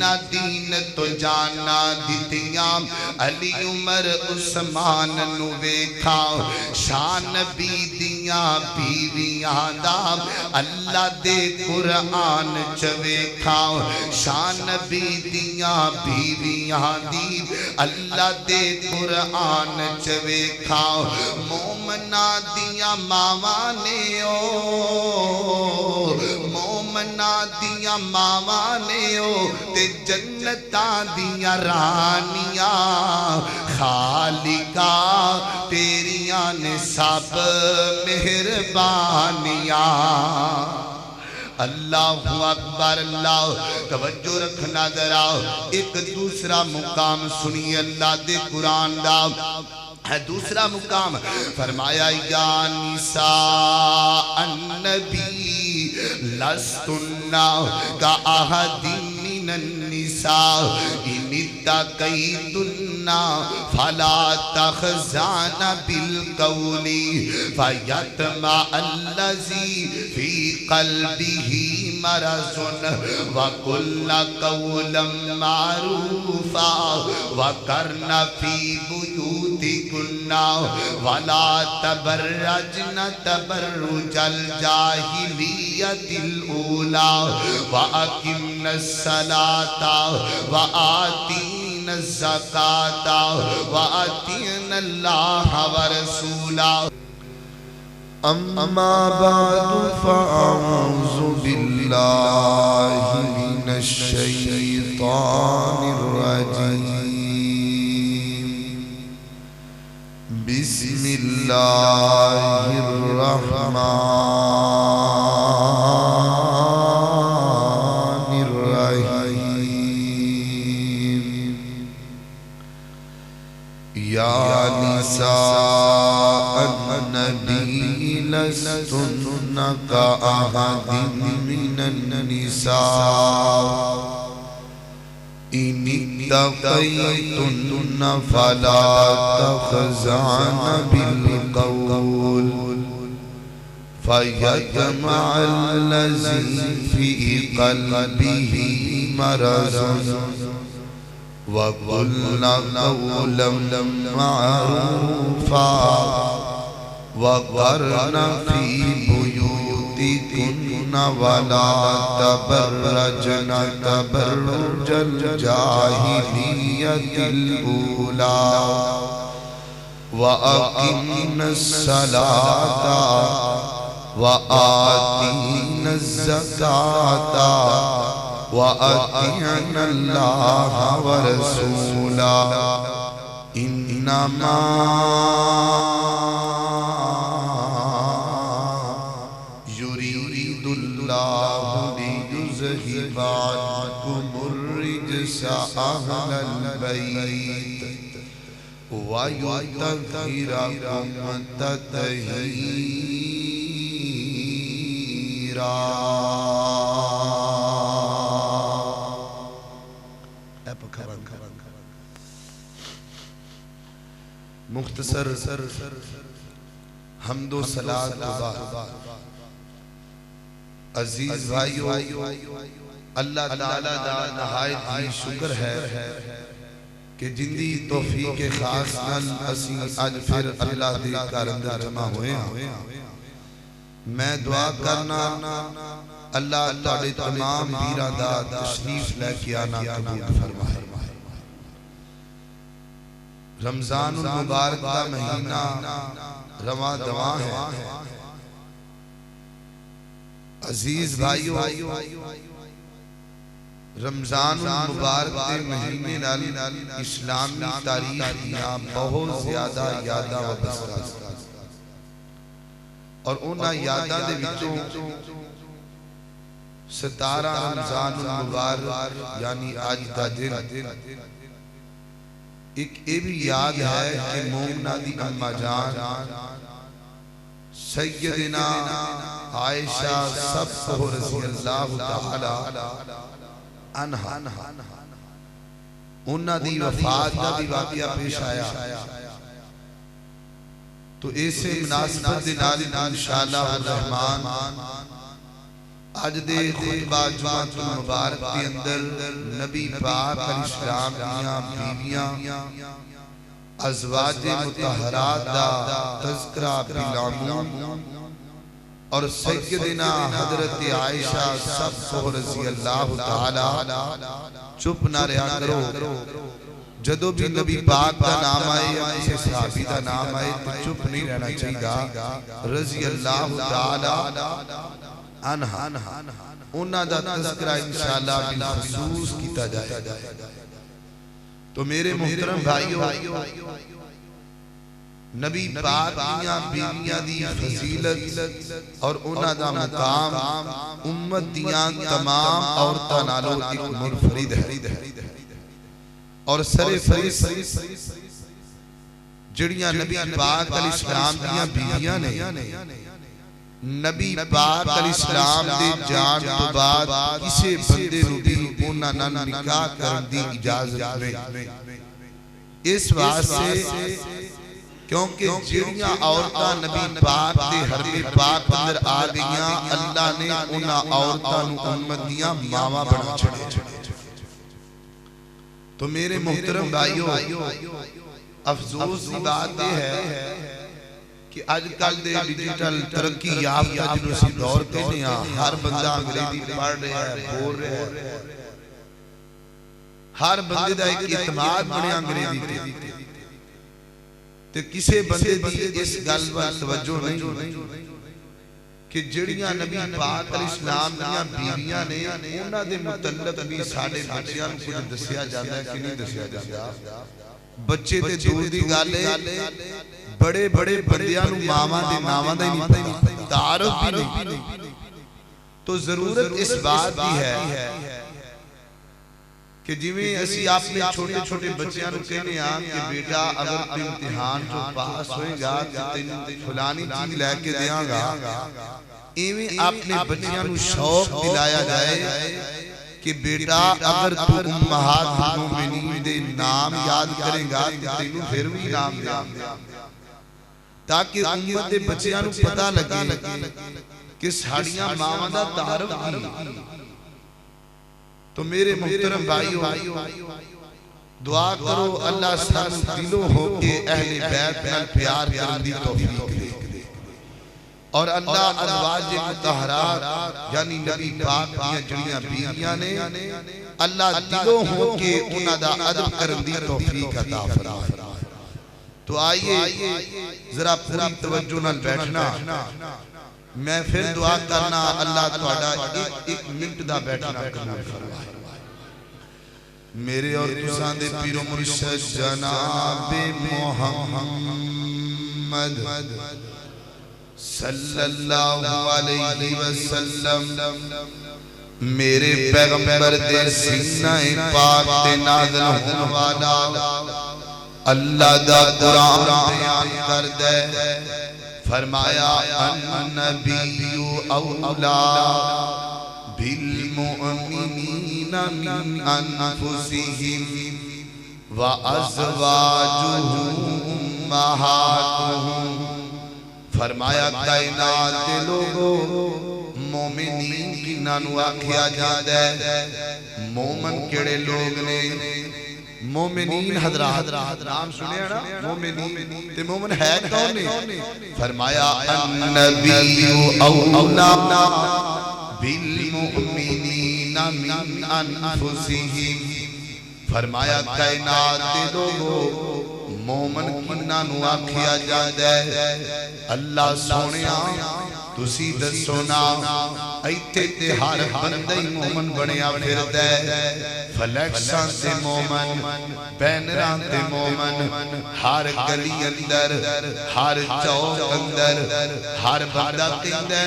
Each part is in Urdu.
جنہ دین تو جانا دتیاں علی عمر عثمان نو ویکھا شان نبی دیاں بیویاں دا اللہ دے قرآن چ ویکھا شان نبی دیاں بیویاں دی اللہ دے قرآن چ ویکھا مومنا دیاں ماواں نے مومنا دیاں ماواں نے تے جنتاں دیاں رانیاں خالقا تیریاں نے سب مہربانیاں اللہ اکبر اللہ توجہ رکھنا ذرا ایک دوسرا مقام سنی اللہ دے قرآن دا ہے دوسرا مقام فرمایا یا نساء النبی لستن کا احد من النساء ان اتقیتن فلا تخزان بالقول فیطمع الذی فی قلبه مرض وقلن قولا معروفا وقرن فی بیوتکن ولا تبرجن تبرج الجاہلیت الاولی وَأَقِمْنَ الصَّلَاةَ وَآتِينَ الزَّكَاةَ وَأَطِعْنَ اللَّهَ وَرَسُولَهُ أما بعد فأعوذ بالله من الشيطان الرجيم بسم الله الرحمن الرحيم يا نساء النبي لستن كأحد من النساء إن اتقيتن فلا تخزعن بالقول فيطمع الذي في قلبه مرض وقلن قولا معروفا وقرن في بيوتكن ولا تبرجن تبرج الجاهلية الأولى وأقمن الصلاة وآتين الزكاة وأطيعن الله ورسوله إنما يريد الله ليذهب عنكم الرجس أهل البيت ويطهركم تطهيرا مختصر حمد و صلاۃ عزیز بھائیو اللہ تعالیٰ دا نہایت ہی شکر ہے کہ جندی توفیق خاص نال اسی اج پھر اللہ دے گھر اندر جمع ہوئے ہیں میں دعا کرنا اللہ تواڈے تمام پیراں دا تشریف لے کے آنا قبول فرمائے رمضان المبارک کا مہینہ رواں دواں ہے عزیز بھائیو رمضان المبارک کے مہینے نال اسلامی تاریخ دیاں بہت زیادہ یاداں وابستہ اور انہاں یاداں دے وچوں 17 رمضان المبارک یعنی آج دا دن ایک یہ بھی یاد ہے کہ مومنہ دی اماں جان سیدنا عائشہ سب رضی اللہ تعالی عنہا انہاں دی وفات دا بھی واقعہ پیش آیا تو ایسے مناسبت نال انشاءاللہ الرحمن اج دے خطبہ جمعہ المبارک کے اندر نبی پاک علیہ السلام دیاں بیویاں ازواج مطہرات دا تذکرہ بالعموم اور سیدنا حضرت عائشہ سب کو رضی اللہ تعالی چپ نہ رہا کرو. جدو بھی نبی پاک کا نام آئے یا کسی صحابی کا نام آئے تو چپ نہیں رہنا چاہیے. رضی اللہ تعالی عنہ انہاں دا تذکرہ انشاءاللہ بالخصوص کیتا جائے. تو میرے محترم بھائیو، نبی پاک دیاں بیویاں دی فضیلت اور انہاں دا مقام امت دیاں تمام عورتاں نالوں ایک منفرد ہے. اور سر فریض جڑیاں نبی پاک علیہ السلام دیاں بیویاں نے نبی پاک علیہ السلام دے جان تو بعد کسے بندے نو بھی انہاں نال نکاح کرن دی اجازت نہیں. اس واسطے کیونکہ جڑیاں عورتاں نبی پاک دے حرم پاک اندر آ گئیاں اللہ نے انہاں عورتاں نو امت دیاں ماواں بنا چھڑے. تو میرے محترم بھائیو، افسوس کی بات یہ ہے کہ آج کل دے ڈیجیٹل ترقی یافتہ جنہوں سے دور کہنے ہیں، ہر بندہ انگریزی پڑھ رہا ہے، بول رہا ہے، ہر بندے دا ایک اعتماد بنے انگریزی تے. تے کسے بندے دی اس گل پر توجہ نہیں کہ جڑیاں نبی پاک علیہ السلام دیاں بیویاں نے انہاں دے متعلق بھی ساڈے بچیاں نوں کچھ دسیا جاندا ہے کہ نہیں دسیا جاندا. بچے تے دور دی گل ہے، بڑے بڑے بندیاں نوں ماواں دے ناواں دا ہی نہیں پتہ، تعارف بھی نہیں. تو ضرورت اس بات کی ہے کہ جویں اسی اپنے چھوٹے چھوٹے بچیاں نوں کہنے ہاں کہ بیٹا اگر تو امتحان جو پاس ہوئے گا تو تینوں فلانی چیز لے کے دیاں گا، ایویں اپنے بچیاں نوں شوق دلایا جائے کہ بیٹا اگر تو امہات المومنین دے نام یاد کرے گا تو تینوں پھر بھی نام دیاں گا، تاکہ امت دے بچیاں نوں پتہ لگے کہ ساڑیاں ماواں دا تعارف کی. تو میرے محترم بھائیو، دعا کرو اللہ سانو دلوں ہو کے اہل بیت نال پیار کرن دی توفیق دے، اور اللہ ازواج مطہرات یعنی نبی پاک دیاں جڑیاں بیویاں نے اللہ دلوں ہو کے انہاں دا ادب کرن دی توفیق عطا فرمائے. تو آئیے ذرا پوری توجہ نال بیٹھنا. میں پھر دعا کرنا اللہ تہاڈا ایک منٹ دا بیٹھنا قبول فرمائے. میرے اور تساں دے پیر و مرشد جناب محمد صلی اللہ علیہ وسلم میرے پیغمبر دے سینہ پاک تے نازل ہون والا اللہ دا قرآن بیان کر دے. فرمایا النبی اولا بالمؤمنین من انفسہم وازواجہ امہاتہم. فرمایا کائنات کے لوگوں مومنین کی نانو آکھیا جاندہ ہے. مومن کیڑے لوگ نے؟ مومنین حضرات نام سنے نا مومنین تے مومن ہے کون نے؟ فرمایا النبی اولا بالمؤمنین من انفسہم. فرمایا کائنات دے لوگو مومن کنہ نو آکھیا جاندہ ہے. اللہ سونیا تسی دسونا ایتے تے ہر بندی مومن بنیا پھردہ ہے. فلیکساں تے مومن، بینران تے مومن، ہر گلی اندر، ہر چوک اندر، ہر بندہ کہندہ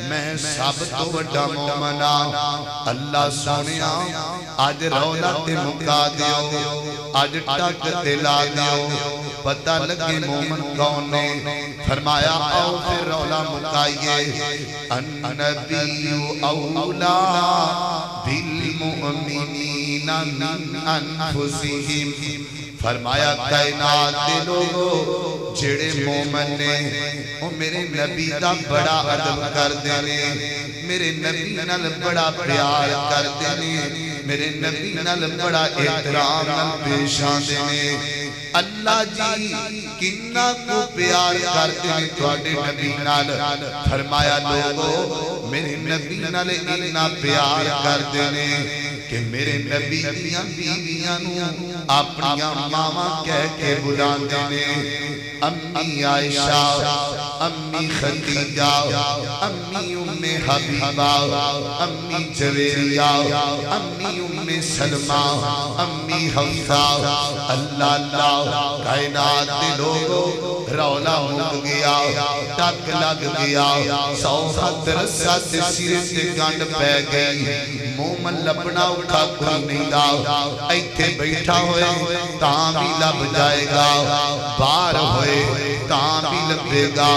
میں سب تو بڑا مومنہ. اللہ سونیا آج رولا تے مکا دیو، آج ٹک تے لا دیو، پتہ لگے مومن کون نے. فرمایا آؤ پھر رولا مکائیے. النبی اولا بالمؤمنین من انفسہم. فرمایا کائنات دے لوگو جڑے مومن نے وہ میرے نبی دا بڑا ادب کردے نے، میرے نبی نال بڑا پیار کردے نے، میرے نبی نال بڑا احترام نال پیش آندے نے۔ اللہ جی کنا کو پیار کرتے ہیں تواڈے نبی نال، فرمایا لوگو میرے نبی نال اتنا پیار کردے نے کہ میرے نبی دیاں بیویاں نو اپنیاں ماواں کہہ کے بلاندے نے، امی عائشہ، امی خدیجہ، امی ام حبیبہ، امی جویریہ، امی ام سلمہ، امی حفصہ۔ اللہ اللہ کائنات دے لوگو رولا مک گیا، ٹک لگ گیا، سو ہاتھ رسا تے سرے تے گنڈ پہ گئی، مومن لبنا اٹھا کوئی نہیں دا، ایتھے بیٹھا ہوئے تاں بھی لب جائے گا، باہر ہوئے تاں بھی لبے گا،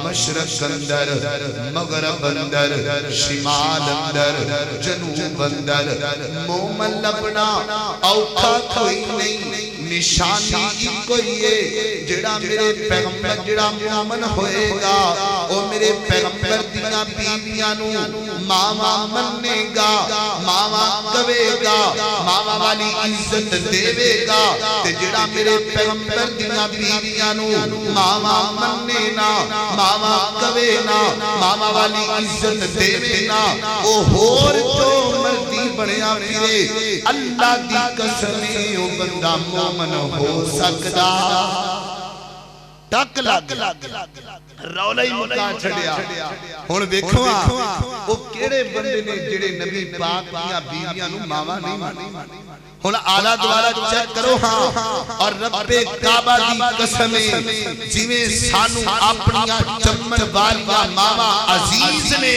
مشرق اندر، مغرب اندر، شمال اندر، جنوب اندر، مومن لبنا اوکھا کوئی نہیں، نشانی کوئی ہے جڑا میرے پیغمبر جڑا مومن ہوئے گا او میرے پیغمبر دیاں بیویاں نو ماما مننے گا، ماما کہے گا، ماما والی عزت دے گا، تے جڑا میرے پیغمبر دیاں بیویاں نو ماما مننے نا، ماما کہے نا، ماما والی عزت دے نا، او ہور جو مرضی بنیا پھرے، اللہ دی قسمیں او بندہ مومن ہو سکدا۔ ٹک لگ رولا ہی مکا چھڑیا۔ ہن ویکھو او کیڑے بندے نے جڑے نبی پاک دیاں بیویاں نو ماوا نہیں مانی؟ ہن آلہ دوالہ چیک کرو ہاں، اور رب کعبہ دی قسمیں جویں سانو اپنیاں چمن والیاں ماوا عزیز نے،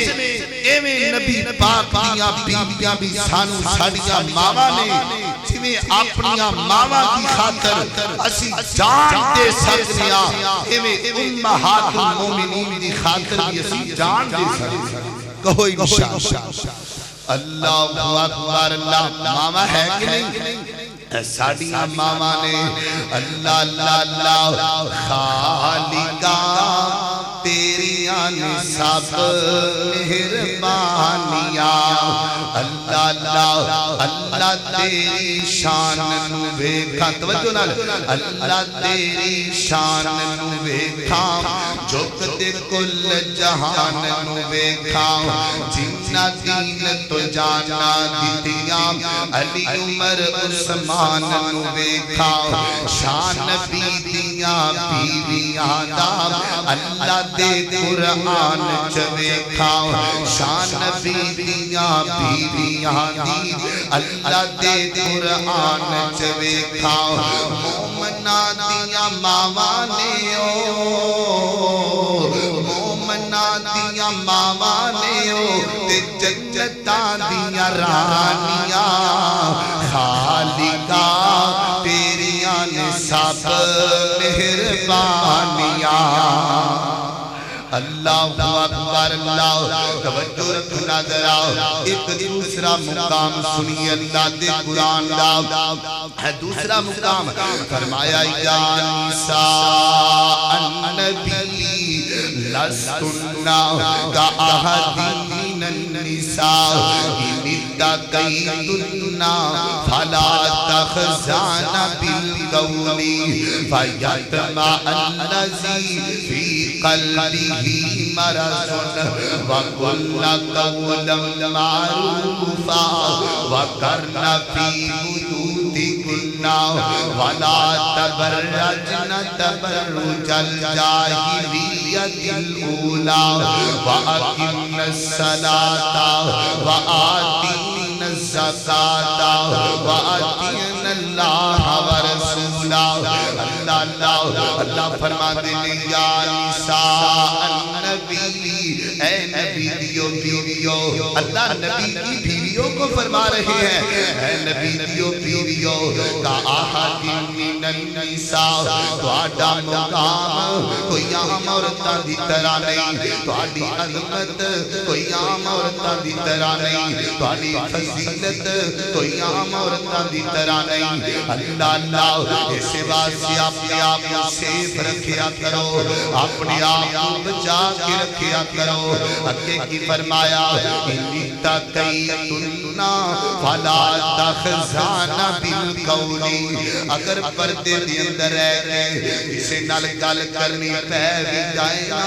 ایویں نبی پاک دیاں بیویاں بھی سانو ساڈیاں ماوا نے، جویں اپنیاں ماوا کی خاطر اسی جان دے سکتے ہاں، ایویں امہات المومنین دی خاطر بھی اسی جان دے سکتے ہیں۔ کہو انشاءاللہ۔ اللہ اکبر، اللہ ماما ہے کہ نہیں؟ ساڑیاں ماما نے اللہ اللہ اللہ خالقہ تیریاں نصاب مہربانیاں، اللہ اللہ اللہ تیری شان نو ویکھاں، توجہ نال، اللہ تیری شان نو ویکھاں، جو کدے کل جہان نو ویکھاں، جنہ دین تو جانا دیتیاں، علی عمر عثمان نو ویکھاں، شان نبی دیاں بیویاں دا اللہ دے قرآن چ ویکھاں، شان نبی دیاں بیویاں دی اللہ دے قرآن چ ویکھاں، مومناں دیاں ماواں نے او، مومناں دیاں ماواں نے او، تے جنتاں دیاں رانیاں، خالقہ تیریاں نصاب مہربانیاں۔ اللہ اکبر، اللہ توجہ رکھنا ذرا، ایک دوسرا مقام سنیے اللہ دے قرآن دا ہے، دوسرا مقام فرمایا یا نساء النبی لستن کأحد من النساء ان اتقیتن فلا تخضعن بالقول فیطمع الذی فی قلبہ مرض وقلن قولا معروفا وقرن فی بیوتکن ولا تبرجن تبرج الجاہلیۃ الاولی واقمن الصلاۃ وآتین الزکاۃ وآتین اللہ ورسولہ۔ اللہ اللہ فرماتے ہیں یا نساء النبی، اے نبی دیو بیویو، اللہ نبی کی بیویوں کو فرما رہے ہیں، اے نبی دیو بیویو، کأحد من النساء تہاڈا مقام کوئی عام عورتاں دی طرح نہیں تہاڈی عظمت کوئی عام عورتاں دی طرح نہیں تہاڈی فضیلت کوئی عام عورتاں دی طرح نہیں اللہ اللہ اس واسطے اپنے آپ کو سیف رکھیا کرو اپنے آپ کو بچا کے رکھیا کرو اگے کی فرمایا انی تقیتنا فلا تخزان بالقول اگر پردے دے اندر رہ کے کسے نال گل کرنی پے بھی جائے نا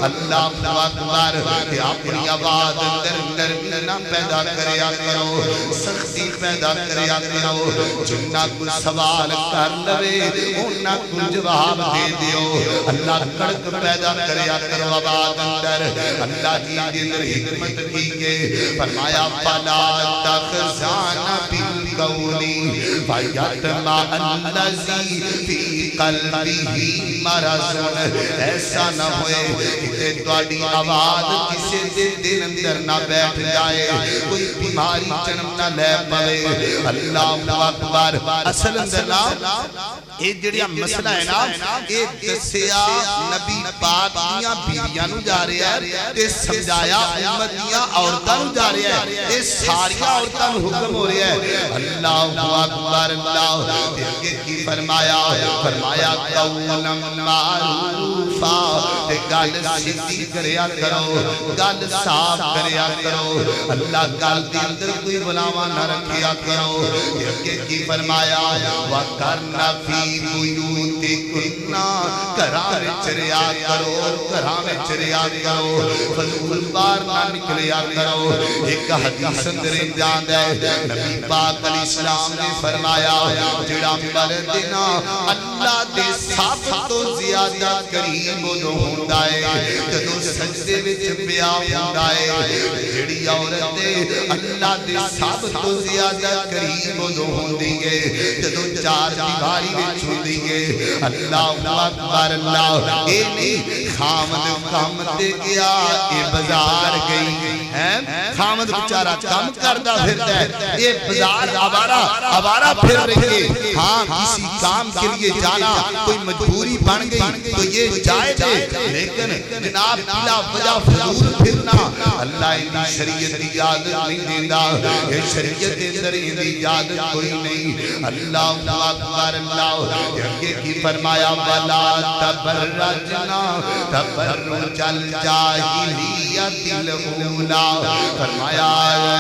اللہ اکبر کہ اپنی آواز اندر نرم پیدا کریا کرو سختی پیدا کریا کرو جنہ کو سوال کر لوے انہاں کو جواب دے دیو اللہ کڑک پیدا کریا کرو آواز اندر اللہ کی اندر حکمت کی کے فرمایا فلا تخزان بالقول فیطمع الذی فی قلبہ مرض ایسا نہ ہوئے کہ تواڈی آواز کسی دے دل اندر نہ بیٹھ جائے کوئی بیماری جنم نہ لے پوے اللہ اکبر اصل اندر نا اے جڑیا مسئلہ ہے نا اے دسیا نبی پاک دیاں بیویاں نو جا رہا ہے تے سمجھایا امت دیاں عورتاں نو جا رہا ہے اے ساری عورتاں نو حکم ہو رہا ہے اللہ اکبر اللہ تے کی فرمایا قولا معروفا تے گل سیدھی کریا کرو گل صاف کریا کرو اللہ گل دے اندر کوئی بلاوا نہ رکھیا کرو تے کی فرمایا وَقَرْنَ فِي بُيُوتِكُنَّ گھراں وچ رہیا کرو گھراں وچ رہیا کرو فضول بار نہ نکلیا کرو ایک حدیث اندر جاندا ہے نبی پاک علیہ السلام نے فرمایا جڑا مرد نا اللہ دے سب تو زیادہ قریب اودوں ہوندا ہے جدوں سجدے وچ پیا ہوندا ہے جڑی عورت اللہ دے سب تو زیادہ قریب اودوں ہوندی ہے جدوں چار دیواری وچ ہوندی ہے اللہ اکبر اللہ اے نہیں خامد کم تے گیا اے بازار گئی ہے خامد بیچارہ کم کردا پھردا ہے اے بازار آوارہ پھر رہی ہے ہاں کسی کام کے لیے جانا کوئی مجبوری بن گئی تو یہ جائز ہے لیکن جناب بلا وجہ فضول پھرنا اللہ ان شریعت کی اجازت نہیں دیندا یہ شریعت کے اندر ان کی اجازت کوئی نہیں اللہ اکبر اللہ یہ کی فرمایا ولا تبرجنا تبرج الجاہلیت الاولی فرمایا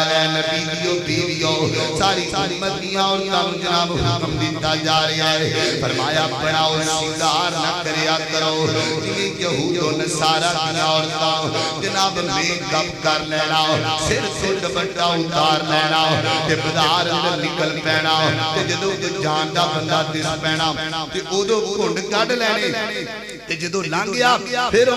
اے نبی دیو بیویو ساری امتیاں اور کام جناب حکم دیتا جا رہا ہے فرمایا بڑاؤ سنگار نہ کریا کرو جنہیں یہود و نصارہ کی عورتاں جناب میک اپ کر لینا سر سے دوپٹہ اتار لینا تے بازار اندر نکل پینا تے جدوں جان دا بندہ دس پینا تے اودوں گھنڈ کڈ لینے تے جدوں لنگ گیا پھر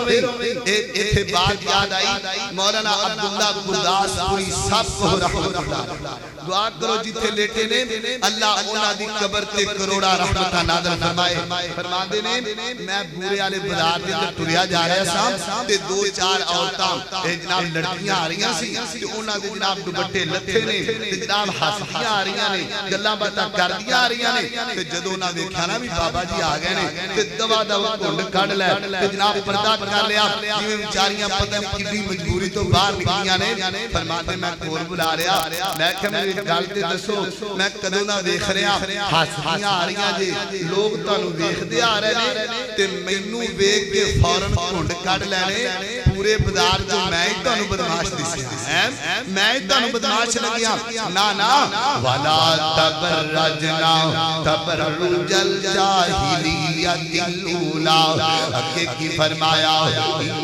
ایتھے بات یاد آئی مولانا عبداللہ گرداس پوری سب کو رحمت اللہ دعا کرو جتھے لیٹے نے اللہ انہاں دی قبر تے کروڑا رحمتاں نازل فرمائے فرماندے نے میں بورے والے بازار دے اندر ٹریا جا رہا سا تے دو چار عورتاں جناب لڑکیاں آ رہیاں سی تے انہاں دے جناب دوپٹے لتھے نے تے جناب ہسدیاں آ رہیاں نے گلاں باتاں کردیاں آ رہیاں نے تے جدوں انہاں ویکھیا نا بھی بابا جی آ گئے نے تے دوا دوا گھنڈ کڈ لے تے جناب پردہ کر لیا جویں بیچاریاں پتہ نہیں کتنی مجبوری تو باہر نکلیاں نے فرماتے میں کول بلا رہا میں کہ میری گل تے دسو میں کدوں نہ ویکھ رہا ہسدیاں آ رہیاں جی لوگ تانوں ویکھدے آ رہے نے تے مینوں ویکھ کے فورن گھنڈ کڈ لینے پورے بازار جو میں ہی تانوں بدماش دسیا میں ہی تانوں بدماش لگیا نا ولا تبرجنا تبرج الجاہلیت الاولی اگے کی فرمایا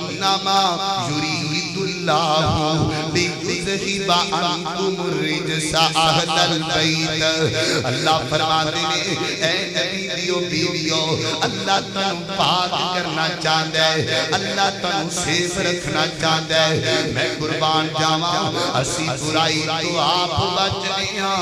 انما یرید اللہ لیذہب عنکم الرجس اہل البیت اللہ فرماتے ہیں اے نبی دیو بیویو اللہ تنوں پاک کرنا چاہتا ہے اللہ تنوں سیف رکھنا چاہتا ہے میں قربان جاواں اسی برائی تو آپ بچ گئیاں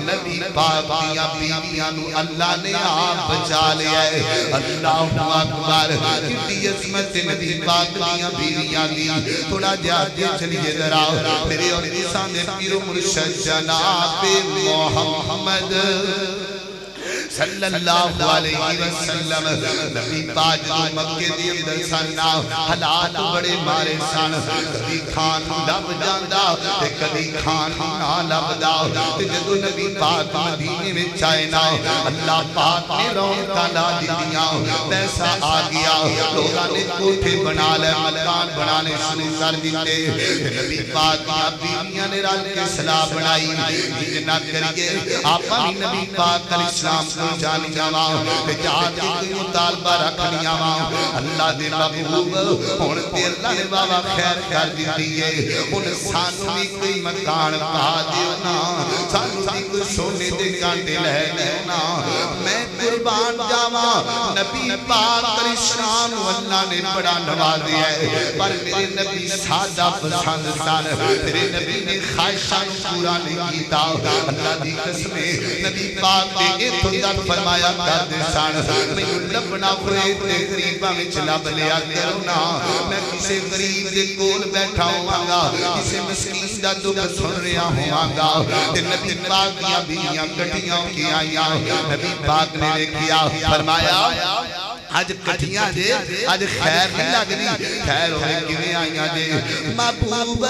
نبی پاک دیاں بیویاں نو اللہ نے آپ بچا لیا ہے اللہ اکبر کتنی عظمت نبی پاک دیاں بیویاں دی تھوڑا جاتے چلیے ذرا میرے اور انسان پیر و مرشد جناب محمد صلی اللہ علیہ وسلم نبی پاک جو مکے دی اندر سن حالات بڑے مارے سن کبھی کھان لب جاندا تے کبھی کھان نہ لبدا تے جدوں نبی پاک مدینے وچ آئے نا اللہ پاک نے رونقاں لا دتیاں پیسہ آ گیا لوگاں نے کوٹھے بنا لے مکان بنانے شروع کر دیتے نبی پاک کی بیویاں نے رل کے صلاح بنائی نہ کریے آپا بھی نبی پاک علیہ السلام کو جان جاواں جہاد کی کوئی مطالبہ رکھنیاں واں اللہ دے محبوب ہن تے اللہ نے بابا خیر کر دیتی ہے ہن سانوں بھی کوئی مکان پا دیو نا سانوں بھی کوئی سونے دے کانٹے لے دیو نا میں قربان جاواں نبی پاک علیہ السلام اللہ نے بڑا نوازیا ہے پر میرے نبی سادہ پسند سن میرے نبی نے خواہشاں پورا نہیں کیتا اللہ دی قسم نبی پاک نے ایتھوں تک فرمایا کر دے سن مینوں لبنا ہوئے تے غریباں وچ لب لیا کرو نا میں کسے غریب دے کول بیٹھا ہوواں گا کسے مسکین دا دکھ سن رہا ہوواں گا تے نبی پاک دیاں بیویاں کٹھیاں ہو کے آئیاں نبی پاک نے دیکھیا فرمایا آج کٹھیاں جے آج خیر نہیں لگنی خیر ہوئے کیویں آئیاں جے محبوب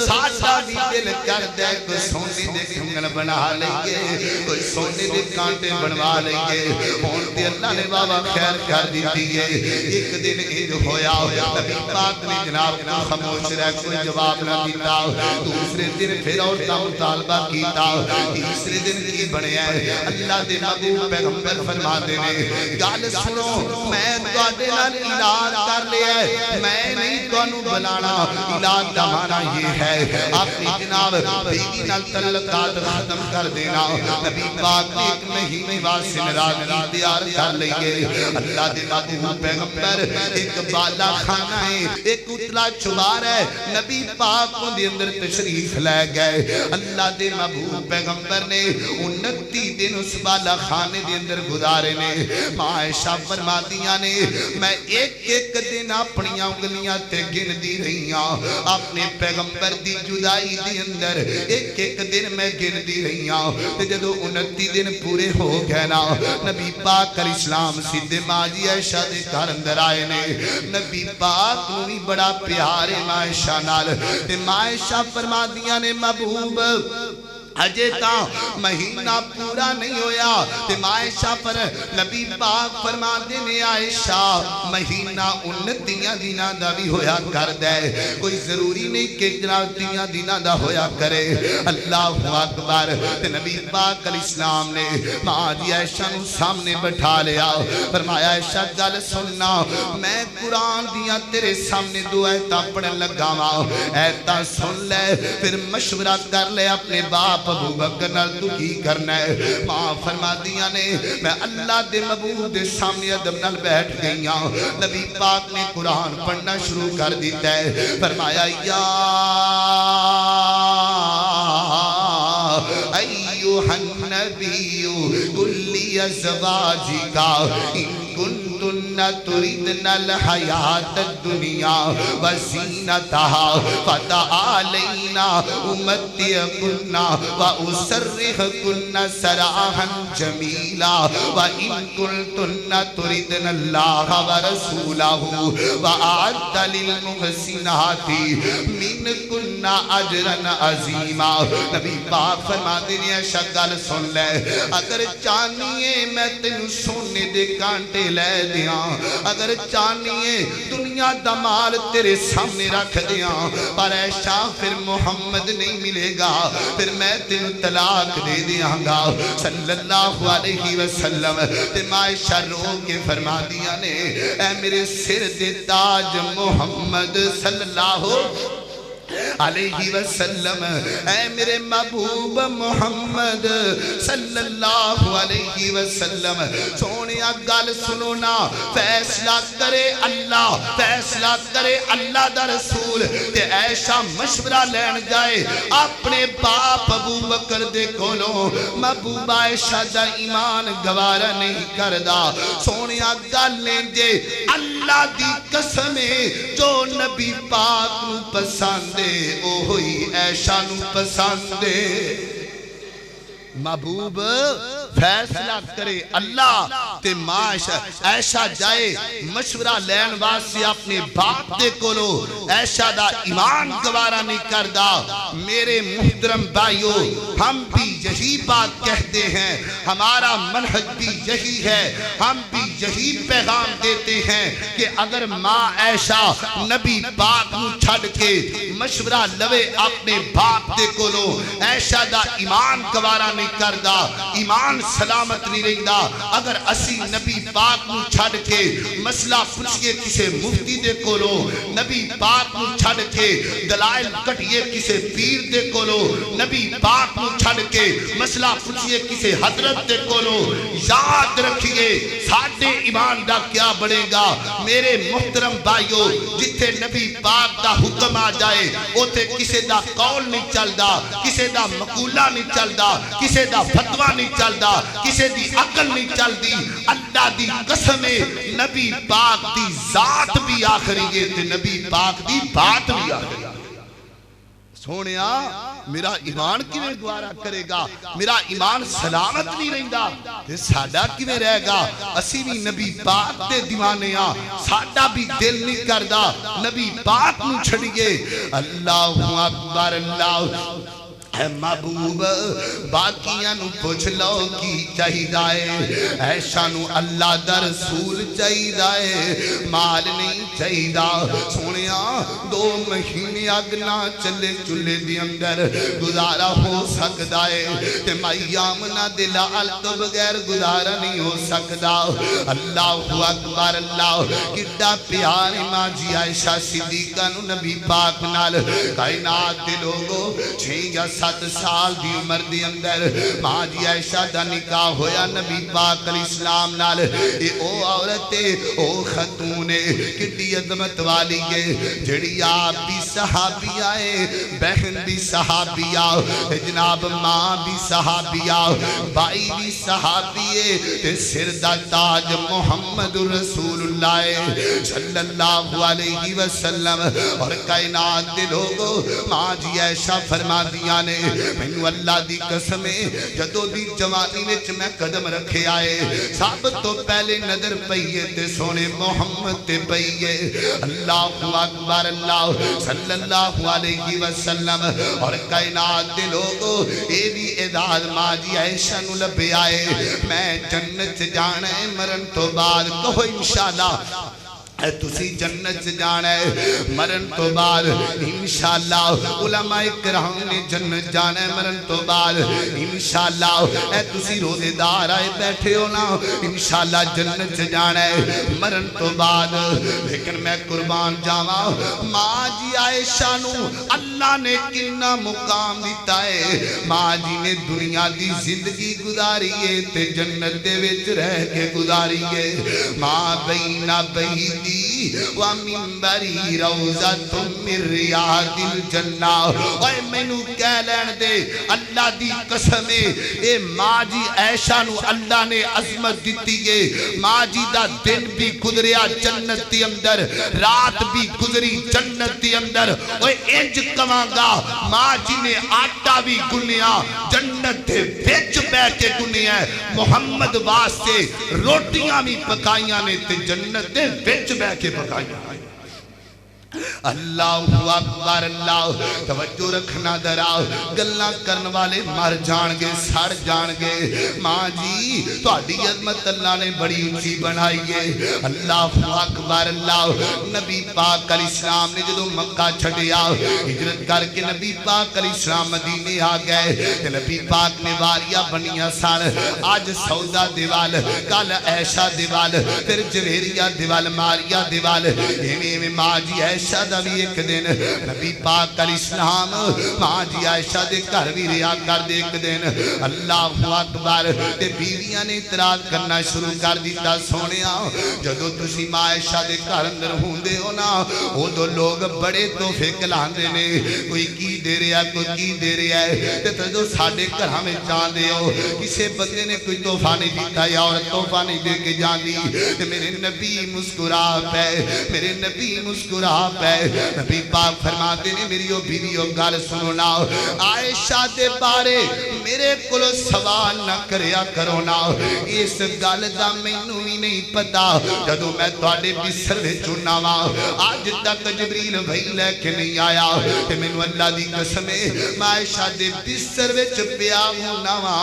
ساڈا بھی دل کردا ہے کوئی سونے دے کنگن بنا لئیے کوئی سونے دے کانٹے بنوا لئیے ہن تے اللہ نے بابا خیر کر دیتی ہے ایک دن عید ہویا نبی پاک نے جناب کو خاموش رہ کوئی جواب نہ دیتا دوسرے دن پھر اور مطالبہ کیتا تیسرے دن کی بنیا ہے اللہ دے محبوب پیغمبر فرماتے نے گل سنو میں تواڈے نال علاج کر لیا ہے میں نہیں تانوں بلانا علاج دا معنی یہ ہے اپنی جناب بیوی نال تعلقات ختم کر دینا نبی پاک نے ایک مہینے واسطے ناراضگی تیار کر لئیے اللہ دے محبوب پیغمبر ایک بالا خانہ ہے ایک اتلا چوبار ہے نبی پاک کو دے اندر تشریف لے گئے اللہ دے محبوب پیغمبر نے 29 دن اس بالا خانے دے اندر گزارے نے ماں عائشہ فرماتی نے میں ایک ایک دن اپنی انگلیاں تے گن دی رہیاں اپنے پیغمبر دی جدائی دی اندر ایک ایک دن میں گن دی رہیاں تے جدو 29 دن پورے ہو گئے نا نبی پاک علیہ السلام سیدھے ماں جی عائشہ دے گھر اندر آئے نے نبی پاک نو بھی بڑا پیار ہے ماں عائشہ نال تے ماں عائشہ فرما دیاں نے محبوب اجے تا مہینہ پورا نہیں ہویا تے عائشہ پر نبی پاک فرما دینے عائشہ مہینہ 29 دنوں دا بھی ہویا کر دے کوئی ضروری نہیں کہ جناب 3 دنوں دا ہویا کرے اللہ اکبر تے نبی پاک علیہ السلام نے ماں جی عائشہ نو سامنے بٹھا لیا فرمایا عائشہ گل سننا میں قرآن دیاں تیرے سامنے دو ایتاں پڑھن لگا واں ایتاں سن لے پھر مشورہ کر لے اپنے باپ ابو بکر نال تو کی کرنا ہے ماں فرما دیا نے میں اللہ دے محبوب دے سامنے ادب نال بیٹھ گئیاں نبی پاک نے قرآن پڑھنا شروع کر دیتا ہے فرمایا یا ایوہ النبی کلی ازواجکا ان کنتن تردن الحیات الدنیا وزینتها فتعالینا امتعکن واسرحکن سراحا جمیلا وان کنتن تردن اللہ ورسولہ واعد للمحسنات منکن اجرا عظیما نبی پاک فرما دینے شگل سن لے اگر چانیے میں تینوں سونے دے کانٹے لے دیاں اگر چانیے دنیا دا مال تیرے سامنے رکھ دیاں پر ایشا پھر محمد نہیں ملے گا پھر میں تینوں طلاق دے دیاں گا صلی اللہ علیہ وسلم تے عائشہ رو کے فرما دیا نے اے میرے سر دے تاج محمد صلی اللہ علیہ وسلم اے میرے محبوب محمد صلی اللہ علیہ وسلم سونیا گل سنونا فیصلہ کرے اللہ دا رسول تے ایشا مشورہ لین جائے اپنے باپ ابو بکر دے کولوں محبوب عائشہ دا ایمان گوارا نہیں کردہ سونیا گل لین جے اللہ دی قسمیں جو نبی پاک نو پسند او ہوئی عائشہ نو پسند محبوب فیصلہ کرے اللہ تے ماں عائشہ جائے مشورہ لین واسطے اپنے باپ دے کولو عائشہ دا ایمان گوارا نہیں کردا میرے محترم بھائیو ہم بھی یہی بات کہتے ہیں ہمارا منہج بھی یہی ہے ہم بھی یہی پیغام دیتے ہیں کہ اگر ماں عائشہ نبی پاک نو چھڑ کے مشورہ لوے اپنے باپ دے کولو عائشہ دا ایمان گوارا نہیں کردا ایمان سلامت نہیں رہندا اگر اسی نبی پاک نو چھڑ کے مسئلہ پوچھئے کسے مفتی دے کولو نبی پاک نو چھڑ کے دلائل کٹئے کسے پیر دے کولو نبی پاک نو چھڑ کے مسئلہ پوچھئے کسے حضرت دے کولو یاد رکھئے ساڑھے ایمان دا کیا بڑھے گا میرے محترم بھائیو جتھے نبی پاک دا حکم آ جائے اوتے کسے دا قول نہیں چل دا کسے دا مقولہ نہیں چل دا کسے دا فتوہ نہیں چل دا کسے دی عقل نہیں چل دی اللہ دی قسم نبی پاک دی ذات بھی آخری ہے تے نبی پاک دی بات بھی آخری ہے سونیا میرا ایمان کیویں گوارا کرے گا میرا ایمان سلامت نہیں رہندا تے ساڈا کیویں رہے گا اسی بھی نبی پاک دے دیوانے ہاں ساڈا بھی دل نہیں کردا نبی پاک نو چھڑیے اللہ اکبر اللہ اے محبوب باقیاں نو پوچھ لو کی چاہیدائے عائشہ نو اللہ دا رسول چاہیدائے مال نہیں چاہیدہ سونیا 2 مہینے اگ نہ چلے چلے دی اندر گزارا ہو سکدا ہے تے ایام نہ دلال تو بغیر گزارا نہیں ہو سکدا اللہ اکبر اللہ کڈا پیار ماں جی عائشہ صدیقہ نو نبی پاک نال کائنات دے لوگو 6 یا 7 سال دی عمر دی اندر ماں جی عائشہ دا نکاح ہویا نبی پاک علیہ السلام نال اے او عورتے او خاتونے کڈی عظمت والی ہے جڑی آپ بھی صحابی آئے بہن بھی صحابی آؤ جناب ماں بھی صحابی آؤ بھائی بھی صحابی ہے تے سر دا تاج محمد رسول اللہ صلی اللہ علیہ وسلم اور کائنات دے لوگوں ماں جی عائشہ فرما دیا نے مینوں اللہ دی قسمیں جدو دی جوانی وچ میں قدم رکھے آئے سب تو پہلے نظر پئیے تے سونے محمد تے پئیے اللہ اکبر اللہ صلی اللہ علیہ وسلم اور کائنات دے لوگوں اے بھی اعداد ماں جی عائشہ نو لبے آئے میں جنت جانا ہے مرن تو بعد کہو انشاءاللہ اے تسی جنت سے جانا ہے مرن تو بعد انشاءاللہ علماء کرام نے جنت جانا ہے مرن تو بعد انشاءاللہ اے تسی روزے دار آئے بیٹھے ہو نا انشاءاللہ جنت سے جانا ہے مرن تو بعد لیکن میں قربان جاما ماں جی عائشہ نو اللہ نے کنا مقام دیتا ہے ماں جی نے دنیا دی زندگی گزاری ہے تے جنت دے وچ رہ کے گزاری ہے ماں بینا بیدی وَمِنْبَرِي رَوْزَةٌ مِّن رِّيَاضِ الْجَنَّةِ اوے مینوں کہہ لین دے اللہ دی قسمیں اے ماں جی عائشہ نو اللہ نے عظمت دیتی ہے ماں جی دا دن بھی گزریا جنت دی اندر رات بھی گزری جنت دی اندر اوے انج کواں گا ماں جی نے آٹا بھی گنیا جنت دے وچ بیٹھ کے گنیا محمد واسطے روٹیاں بھی پکائیاں نے تے جنت دے وچ بیٹھ کے پکائیاں اللہ اکبر اللہ توجہ رکھنا دراؤ گلہ کرن والے مر جان گے سڑ جان گے ماں جی تہاڈی عظمت اللہ نے بڑی اونچی بنائی ہے اللہ اکبر اللہ نبی پاک علیہ السلام نے جدو مکہ چھڈیا ہجرت کر کے نبی پاک علیہ السلام مدینے آ گئے تے نبی پاک نے واریاں بنیاں سن آج سودا دیوال کل عائشہ دیوال پھر جویریہ دیوال ماریا دیوال ایویں ماں جی عائشہ دا بھی ایک دن نبی پاک علیہ السلام ماں جی عائشہ دے گھر بھی رہا کر دے ایک دن اللہ اکبر تے بیویاں نے اعتراض کرنا شروع کر دیتا سونیا جدو تسی ماں عائشہ دے گھر اندر ہوندے ہو نا او دو لوگ بڑے تحفے کلاندے نے کوئی کی دے رہا کوئی کی دے رہا ہے تے جدو ساڈے گھر ہمیں جان دے ہو کسے بندے نے کوئی تحفہ نہیں دیتا یا عورت تحفہ نہیں دے کے جان دی تے میرے نبی مسکرا پے میرے نبی مسکرا پے نبی پاک فرماتے نے میری او بیویو گل سنو نا عائشہ دے بارے میرے کولو سوال نہ کریا کرو نا اس گل دا مینوں ہی نہیں پتا جدوں میں تواڈے بستر وچ ہونا وا اج تک جبریل وہی لے کے نہیں آیا تے مینوں اللہ دی قسم ہے میں عائشہ دے بستر وچ پیا ہونا وا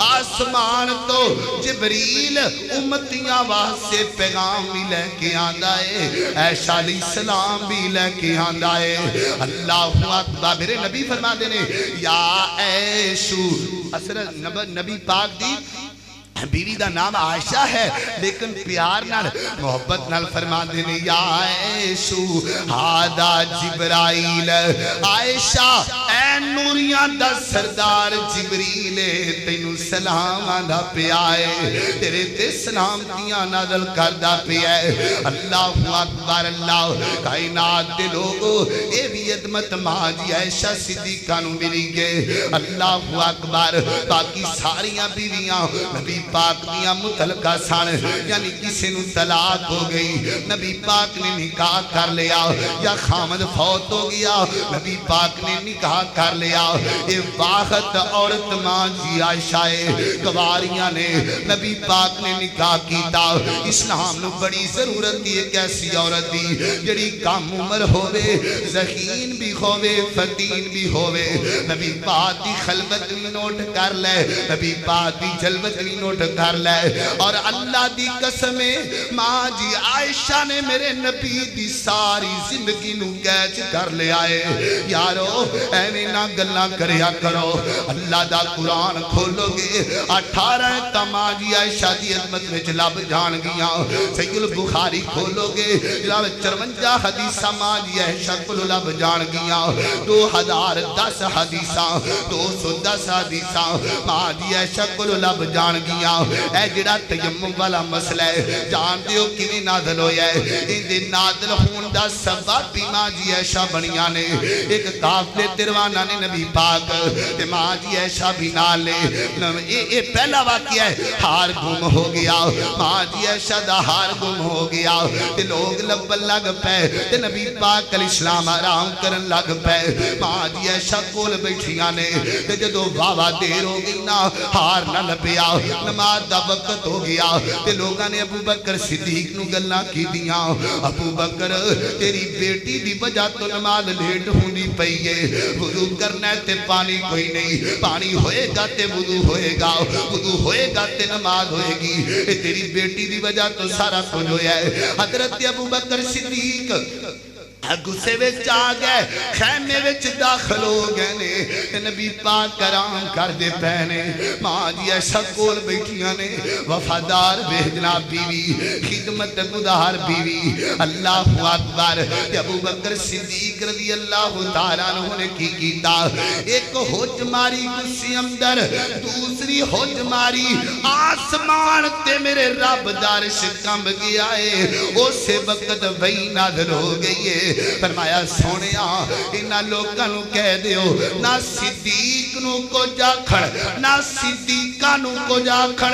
آسمان تو جبریل امتیاں واسطے پیغام بھی لے کے آندا ہے عائشہ علیہ السلام بھی لے کے آندا ہے اللہ اکبر میرے نبی فرما دینے یا عائشو اصل نبی پاک دی بیوی دا نام عائشہ ہے لیکن پیار نال محبت نال فرما دینے یا عائشو ہادا جبرائیل عائشہ اے نوریاں دا سردار جبریل تینو سلام آدھا پہ آئے تیرے تے سلام دیاں نازل کردہ پہ آئے اللہ اکبر اللہ کائنات دے لوگو اے بھی عظمت ماں جی عائشہ صدیقہ نو ملی گے اللہ اکبر باقی ساریاں بیویاں نبی پاک دیاں متعلقہ سان یعنی کسی نو طلاق ہو گئی نبی پاک نے نکاح کر لیا یا خامد فوت ہو گیا نبی پاک نے نکاح کر لیا اے واحد عورت ماں جی عائشہ گواریاں نے نبی پاک نے نکاح کیتا اسلام نو بڑی ضرورت دی ایک ایسی عورت دی جڑی کم عمر ہوئے ذہین بھی ہوئے فتین بھی ہوئے نبی پاک دی خلوت بھی نوٹ کر لے نبی پاک دی جلوت بھی نوٹ کر لے اور اللہ دی قسمیں ماں جی عائشہ نے میرے نبی دی ساری زندگی نو گیچ کر لے آئے یارو ایویں نہ گلاں کریا کرو اللہ دا قرآن کھولو گے 18 تماں جی عائشہ دی عظمت وچ لب جان گیاں صحیح البخاری کھولو گے جناب 54 حدیثاں ماں جی عائشہ کو لب جان گیاں 2010 حدیثاں 210 حدیثاں ماں جی عائشہ کو لب جان گیاں اے جڑا تیمم والا مسئلہ ہے جان دیو کیویں نازل ہویا ہے اندے نازل ہون دا سبب بھی ماں جی عائشہ بنیاں نے ایک قافلے تروانہ نے نبی پاک تے ماں جی عائشہ بھی نالے اے پہلا واقعہ ہے ہار گم ہو گیا ماں جی عائشہ دا ہار گم ہو گیا تے لوگ لبن لگ پے تے نبی پاک علیہ السلام آرام کرن لگ پے ماں جی عائشہ کول بیٹھیاں نے تے جدو واوا دیر ہو گئی نا ہار نہ لبیا نماز دا وقت ہو گیا تے لوگاں نے ابو بکر صدیق نو گلاں کی دیاں ابو بکر تیری بیٹی دی وجہ تو نماز لیٹ ہوندی پئی ہے وضو کرنا ہے تے پانی کوئی نہیں پانی ہوئے گا تے وضو ہوئے گا وضو ہوئے گا تے نماز ہوئے گی اے تیری بیٹی دی وجہ تو سارا کچھ ہویا ہے حضرت ابو بکر صدیق غصے وچ آ گئے خیمے وچ داخل ہو گئے نے نبی پاک کرام کر دے پہنے ماں جی عائشہ کول بیٹھیاں نے وفادار بے جناب بیوی خدمت گزار بیوی اللہ اکبر ابو بکر صدیق رضی اللہ تعالیٰ عنہ نے کی کیتا ایک ہوج ماری غصے اندر دوسری ہوج ماری آسمان تے میرے رب دار شکم گیا ہے اسے وقت وہی نازل ہو گئی ہے فرمایا سونیا انہاں لوکاں نو کہہ دیو نہ صدیق نو کو جاکھڑ نہ صدیقہ نو کو جاکھڑ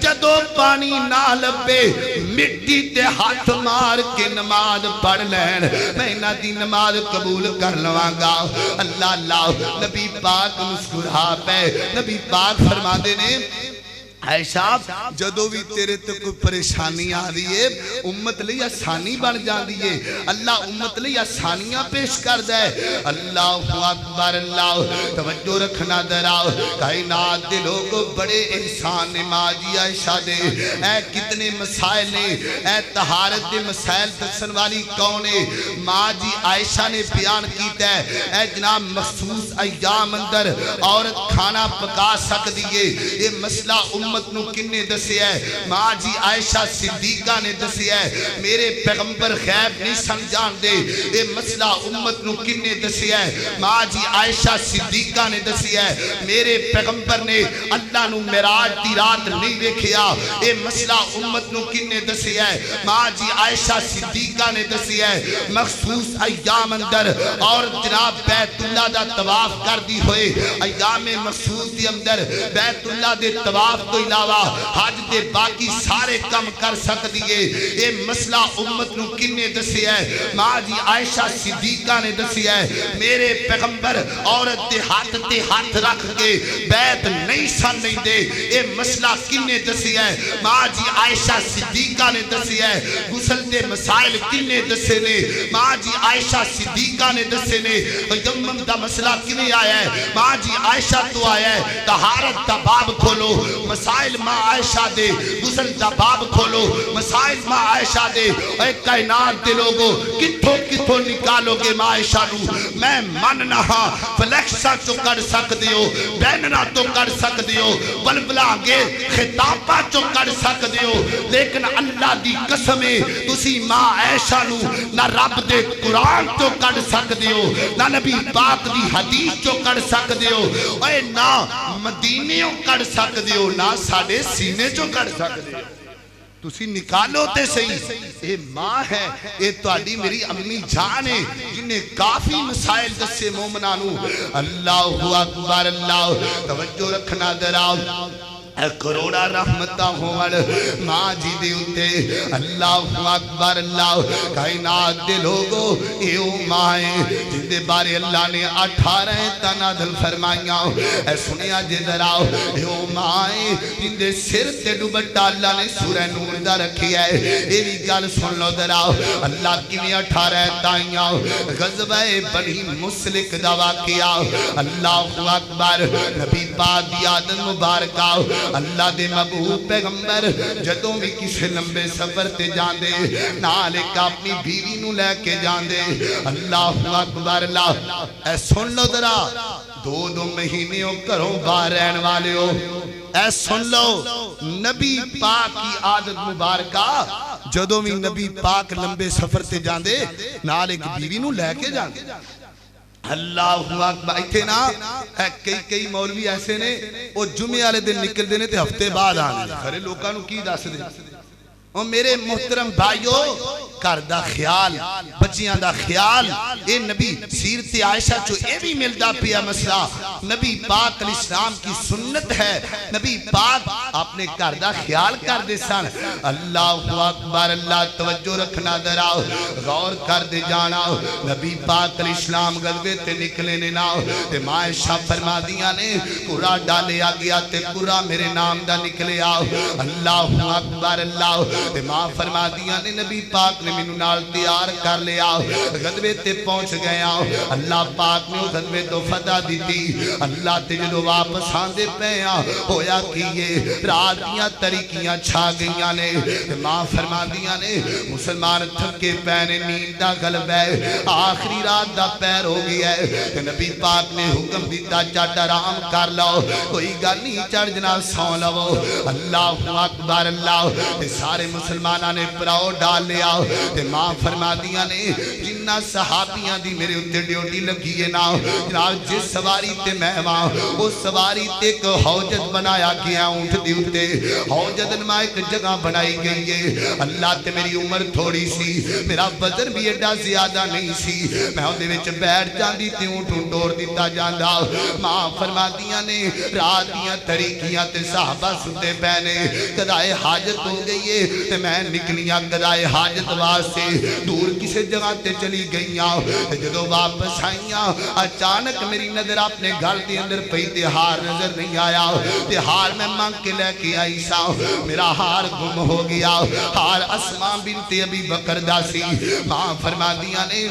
جدو پانی نہ لبے مٹی تے ہاتھ مار کے نماز پڑھ لین میں انہاں دی نماز قبول کر لواں گا اللہ اللہ نبی پاک مسکرا پے نبی پاک فرما دے نے عائشہ جدو بھی تیرے تے کوئی پریشانی آ رہی ہے امت لئی آسانی بن جان دیئے اللہ امت لئی آسانیاں پیش کر دے اللہ اکبر اللہ توجہ رکھنا دراؤ کائنات دے لوگوں بڑے احسان نے ماں جی عائشہ دے اے کتنے مسائل نے اے طہارت دے مسائل دسن والی کون ہے ماں جی عائشہ نے بیان کیتا ہے اے جناب مخصوص ایام اندر عورت کھانا پکا سکتی ہے یہ مسئلہ امت نو کنے دسے ہے ماں جی عائشہ صدیقہ نے دسے ہے میرے پیغمبر غیب نہیں سمجھان دے یہ مسئلہ امت نو کنے دسے ہے ماں جی عائشہ صدیقہ نے دسے ہے میرے پیغمبر نے اللہ نو معراج دی رات نہیں دیکھیا یہ مسئلہ امت نو کنے دسے ہے ماں جی عائشہ صدیقہ نے دسے ہے مخصوص ایام اندر اور جناب بیت اللہ دا طواف کر دی ہوئے ایام مخصوص دی اندر بیت اللہ دے طواف تو علاوہ حج دے باقی سارے کم کر سکتی ہے. اے مسئلہ امت نو کنے دسی ہے؟ ماں جی عائشہ صدیقہ نے دسی ہے. میرے پیغمبر عورت دے ہاتھ رکھ کے بیعت نہیں سن نہیں دے. اے مسئلہ کنے دسی ہے؟ ماں جی عائشہ صدیقہ نے دسی ہے. غسل دے مسائل کنے دسے نے؟ ماں جی عائشہ صدیقہ نے دسے نے. تیمم دا مسئلہ کنے آیا ہے؟ ماں جی عائشہ تو آیا ہے. طہارت دا باب کھولو مسائل ماں عائشہ دے. غسل دا باب کھولو مسائل ماں عائشہ دے. اے کائنات دے لوگو کتھوں نکالو گے ماں عائشہ نو؟ میں من نہ ہاں فلیکسا چو کر سک دیو، بیننا تو کر سک دیو، بلبلا گے خطابہ چو کر سک دیو. لیکن اللہ دی قسمیں تسی ماں عائشہ نو نہ رب دے قرآن چو کر سک دیو، نہ نبی پاک دی حدیث چو کر سک دیو، اے نہ مدینیوں کر سک دیو، نہ ساڑے سینے چو کر سک دیو. تسی نکالو تے صحیح. اے ماں ہے، اے توڑی میری امی جان ہے جنہیں کافی مسائل دسے مومنانو. اللہ اکبر. اللہ توجہ رکھنا دراؤ. کروڑا رحمتہ ہومڑ ماں جی دے اتے. اللہ اکبر. اللہ کائنات دے لوگو ایو مائیں جن دے بارے اللہ نے 18 تنادل فرمائیاں. اے سنیا جے دراؤ ایو مائیں جن دے سر تے ڈوبٹا اللہ نے سورہ نور دا رکھی ہے. ایوی گال سن لو دراؤ. اللہ کی میں 18 تائیاں غزوہ بنی مسلک دا واقعہ. اللہ اکبر. نبی پاک دی عادت مبارکہ اللہ دے محبوب پیغمبر جدوں بھی کسی لمبے سفر تے جاندے نال ایک اپنی بیوی نو لے کے جاندے. اللہ اکبر. اللہ اے سن لو ذرا 2 مہینے گھروں باہر رہن والے ہو. اے سن لو نبی پاک کی عادت مبارکہ جدوں بھی نبی پاک لمبے سفر تے جاندے نال ایک بیوی نو لے کے جاندے. اللہ اکبر. ایتھے نا کئی مولوی ایسے نے وہ جمعے والے دن نکل دینے تے ہفتے بعد آنے خرے لوکاں نو کی دس دے. اور میرے محترم بھائیو گھر دا خیال بچیاں دا خیال اے نبی سیرت عائشہ چو اے بھی ملدا پیا مسئلہ. نبی پاک علیہ السلام کی سنت ہے نبی پاک اپنے گھر دا خیال کر دے سن. اللہ اکبر. اللہ توجہ رکھنا دراؤ غور کر دے جانا. نبی پاک علیہ السلام غزوے تے نکلے نے نا تے ماں عائشہ فرما دیاں نے قرآن ڈالے آ گیا تے قرآن میرے نام دا نکلے آؤ. اللہ اکبر. اللہ تے ماں فرما دیاں نے نبی پاک نے مینوں نال تیار کر لیا. غزوے تے پہنچ گیا. اللہ پاک نے غزوے تو فتح دیتی. اللہ تے جدو واپس آندے پیا ہویا کہ یہ رات دیاں تاریکیاں چھا گئیاں نے. ماں فرما دیاں نے مسلمان تھکے پینے نیند دا غلبہ ہے آخری رات دا پیر ہو گیا ہے. نبی پاک نے حکم دیتا چٹ آرام کر لو کوئی گل نہیں چڑھ جناب سو لو. اللہ اکبر. اللہ تے سارے مسلمانہ نے پراؤ ڈال لیا. تے ماں فرما دیا نے جنہ صحابیاں دی میرے اتے ڈیوٹی لگی ہے نا جناب جس سواری تے میں وہاں اس سواری تے ایک حوجت بنایا گیا اونٹ دی اتے. حوجت نما ایک جگہ بنائی گئی ہے. اللہ تے میری عمر تھوڑی سی میرا وزن بھی ایڈا زیادہ نہیں سی میں ہوں دے وچ بیٹھ جاندی تے اونٹ ٹور دیتا جاندا. ماں فرما دیا نے رات دیاں طریقیاں تے صحابہ ستے پہنے قضائے حاجت ہو گئی ہے تے میں نکلیاں قضائے حاجت واسطے دور کسے جگہ تے چلی گئیاں. جدو واپس آئیاں اچانک میری نظر اپنے گھر دے اندر پئی تے ہار نظر نہیں آیا. تے ہار میں مانگ کے لے کے آئی سا میرا ہار گم ہو گیا. ہار اسماء بنت ابی بکر دا سی. ماں فرما دیا نے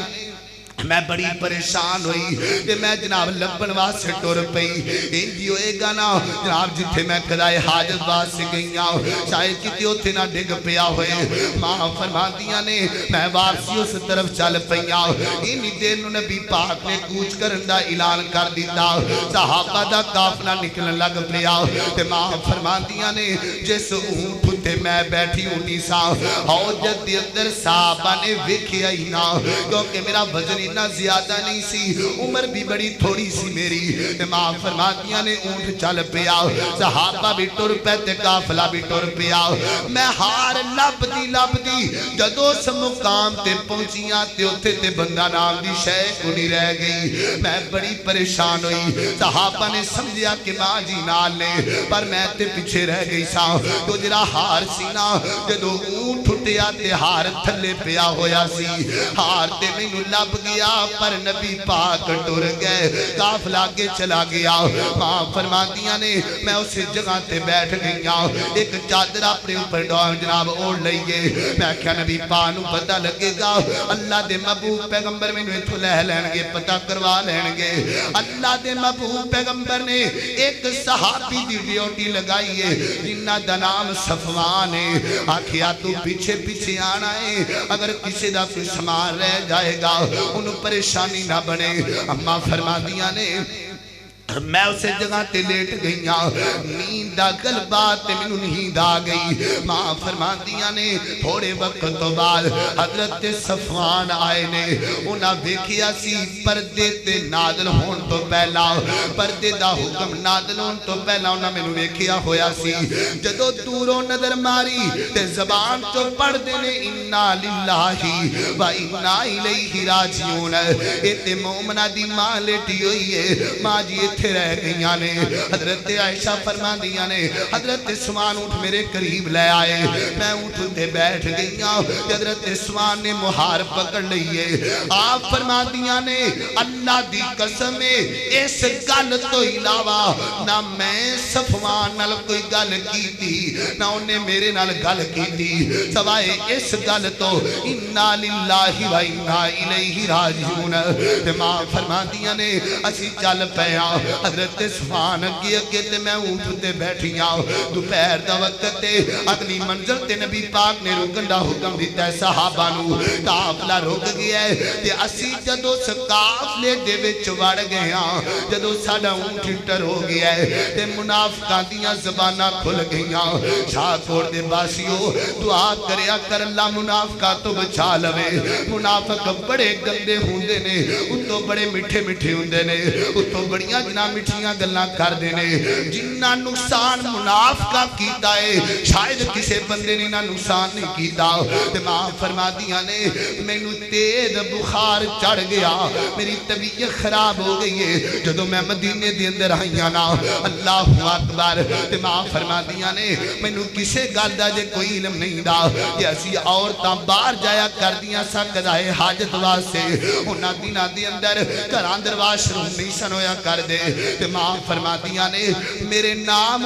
میں بڑی پریشان ہوئی کہ میں جناب لبن واسے ٹور پئی انجی ہوئے گا نا جناب جتھے میں قضائے حاجت واسے گئیاں شاید کتی ہوتے نہ ڈگ پیا ہوئے. ماں فرما دیا نے میں واپسی اس طرف چل پئیاں. انہی دیر نو نبی پاک نے کوچ کرن دا اعلان کر دیتا صحابہ دا کافلہ نکلن لگ پیا. تے ماں فرما دیا نے جس اونٹ تے میں بیٹھی ہونی سا حوجت دی اندر صحابہ نے ویکھیا ہی نا کیونکہ میرا وزن اتنا زیادہ نہیں سی عمر بھی بڑی تھوڑی سی میری ماں فرماتیاں نے اونٹ چل پیا صحابہ بھی ٹر پہ تے قافلہ بھی ٹر پیا میں ہار لب دی جدو اس مقام تے پہنچیاں تے اتھے تے بندہ نام دی شے کو نہیں رہ گئی میں بڑی پریشان ہوئی صحابہ نے سمجھیا کہ ماں جی نال نے پر میں تے پیچھے رہ گئی سا تو جرا ہار سینا جدو اونٹ اٹھیا تے ہار تھلے پیا ہویا سی ہار تے مینوں لب گیا پر نبی پاک ٹر گئے قافلہ آگے چلا گیا ماں فرماندیاں نے میں اسے جگہ تے بیٹھ گئیاں ایک چادر اپنے اوپر ڈال جناب اوڑھ لئیے میں کیا نبی پانو پتہ لگے گا اللہ دے محبوب پیغمبر میں اتھو لہ لین گے پتہ کروا لین گے اللہ دے محبوب پیغمبر نے ایک صحابی دی ڈیوٹی لگائی ہے جنہ دا نام صفوان ہے آکھیا تو پیچھے پیچھے آنا ہے اگر کسی دا کوئی سامان رہ جائے گا انہوں پریشانی نہ بنے اماں فرما دیا نے میں اسے جگہ تے لیٹ گئیاں نیندہ گلبات منو نیند آ گئی ماں فرماندیاں نے تھوڑے وقت تو بعد حضرت صفوان آئے نے انہاں دیکھیا سی پردے تے نادل ہون تو پہلا پردے دا حکم نادل ہون تو پہلا انہاں منو دیکھیا ہویا سی جدو دوروں نظر ماری تے زبان تو پڑھ دینے انا للہ و انا الیہ راجعون ایتے مومنہ دی ماں لیٹی ہوئی ہے ماں جی تھے رہ گئیاں نے حضرت عائشہ فرما دیا نے حضرت سوان اٹھ میرے قریب لے آئے میں اٹھتے بیٹھ گئیاں حضرت سوان نے مہار پکڑ لئیے آپ فرما دیا نے اللہ دی قسم اس گل تو علاوہ نہ میں صفوان نال کوئی گل کی تھی نہ انہیں میرے نال گل کی تھی سوائے اس گل تو انا للہ و انا الیہ راجعون ماں فرما دیا نے اسی چل پیا حضرت صفوان اگے تے میں اٹھتے بیٹھیاں دوپہر دا وقت تے اگلی منزل تے نبی پاک نے رکن دا حکم دیتا ہے صحابہ نو قافلہ رک گیا ہے تے اسی جدو قافلے دے وچ وڑ گئے ہاں جدو ساڈا اونٹ ٹر ہو گیا ہے تے منافقاں دیاں زباناں کھل گئیاں شاہکوٹ دے باسیو دعا کریا کر اللہ منافقاں تو بچا لوے منافق بڑے گندے ہوندے نے اتوں بڑے میٹھے میٹھے ہوندے نے اتوں بڑیاں جنہ مٹھیاں گلاں کر دینے جنہ نقصان منافقہ کیتا ہے شاید کسے بندے نے نہ نقصان نہیں کیتا تے ماں فرما دیا نے مینو تیز بخار چڑھ گیا میری طبیعت خراب ہو گئی ہے جدو میں مدینے دے اندر آئیاں نا اللہ اکبر تے ماں فرما دیا نے مینو کسے گل دا جے کوئی علم نہیں دا کہ اسی عورتاں باہر جایا کر دیا سا قضائے حاجت واسطے انہاں دناں دے اندر گھراں درواش روم نہیں سنویا کر دے تے ماں فرما دیا نے میرے نام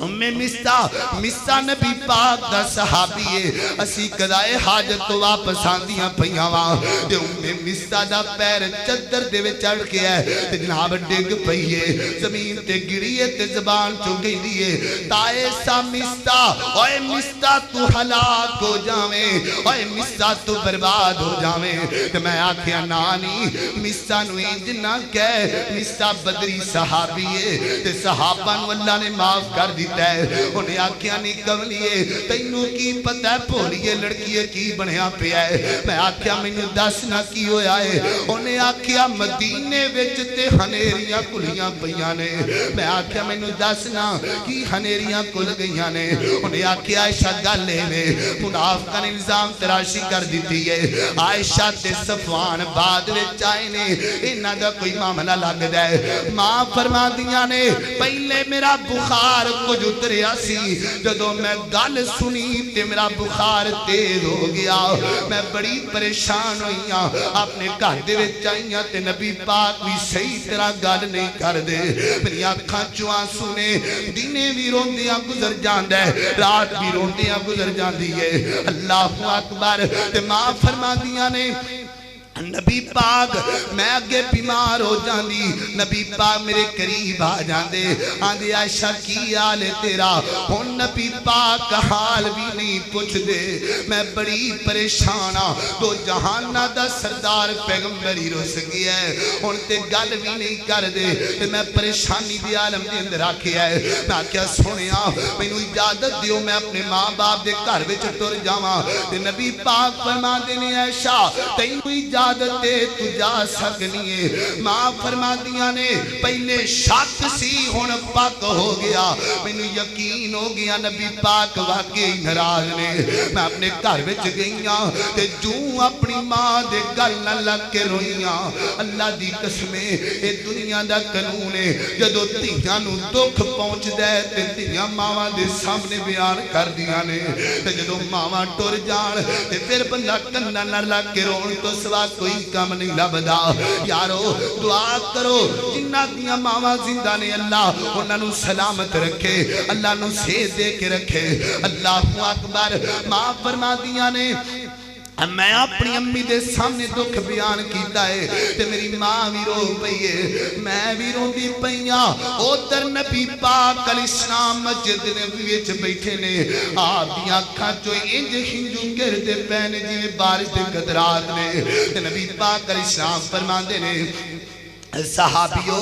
مصطہ مصطہ نبی پاک دا صحابی ہے اسی قضائے حاجت تو واپس آندیاں پہیاں وہاں تے مصطہ دا پیر چدر دے وے چڑھ کے ہے تے جناب ڈگ پہیے زمین تے گریے تے زبان چو گئی دیئے تائے سا مصطہ اوے مصطہ تو ہلاک ہو جاویں اوے مصطہ تو برباد ہو جاویں تے میں آکھیا نانی مصطہ نو انجنہ کہے مصطہ بدری صحابی ہے تے صحابہ نو اللہ نے معاف کر دی انہیں آکھیا نہیں کملیے تینوں کی پتہ ہے پولیے لڑکیے کی بنیا پہ ہے میں آکھیا میں نے دس نہ کی ہویا ہے انہیں آکھیا مدینے وچ تے ہنیریاں کلیاں پہیاں نے میں آکھیا میں نے دس نہ کی ہنیریاں کل گئیاں نے انہیں آکھیا عائشہ گلے میں منافقہ نے نظام تراشی کر دیتی ہے عائشہ تے صفوان بعد وچ آئے نے انہاں دا کوئی معاملہ لگ جائے ماں فرما دیا نے پہلے میرا بخار کچھ اتریا سی جدو میں گل سنی تے میرا بخار تیز ہو گیا میں بڑی پریشان ہوئیاں اپنے گھر دے وچ آئیاں تے نبی پاک بھی صحیح طرح گل نہیں کر دے میری آنکھاں چواں سنے دینے بھی روندیاں گزر جاندے رات بھی روندیاں گزر جاندی ہے اللہ اکبر تے ماں فرما دیا نے نبی پاک میں اگے بیمار ہو جاندی، نبی پاک میرے قریب آ جاندے، آندے عائشہ کی حال ہے تیرا؟ ہن نبی پاک کا حال بھی نہیں پوچھ دے، میں بڑی پریشان ہاں، تو جہاناں دا سردار پیغمبر ہی رس گیا ہے، ہن تے گل بھی نہیں کر دے، تے میں پریشانی دی عالم دے اندر آکھیا ہے، میں کیا سنیا مینوں اجازت دیو میں اپنے ماں باپ دے گھر وچ ٹر جاواں، تے نبی پاک فرماندے نے عائشہ تینوں اجازت دے تو جا سکنی ہے۔ ماں فرما دیا نے پہلے شک سی ہن پاک ہو گیا، مینوں یقین ہو گیا نبی پاک واقعی ناراض نے۔ میں اپنے گھر وچ گئیاں تے جو اپنی ماں دے گل نہ لگ کے روئیاں، اللہ دی قسمیں اے دنیا دا قانون ہے، جدوں دھیاں نوں دکھ پہنچدا ہے تے دھیاں ماواں دے سامنے بیان کر دیاں نے، تے جدوں ماواں ٹر جان تے پھر بندہ کناں نہ لگ کے رون تو سوا کوئی کام نہیں لبدا۔ یارو دعا کرو جنہ دیاں ماواں زندہ نے، اللہ انہاں نوں سلامت رکھے، اللہ نوں صحت دے کے رکھے۔ اللہ اکبر۔ ماں فرما دیاں نے میں اپنی امی دے سامنے دکھ بیان کیتا ہے تے میری ماں بھی رو پئی ہے، میں بھی روندی پئیاں۔ ادھر نبی پاک علیہ السلام مسجد نبوی وچ بیٹھے نے، آپ دی اکھاں چوں انج ہنجو گردے پے نے جویں بارش دے قطرات نے، تے نبی پاک علیہ السلام فرماندے نے صحابیو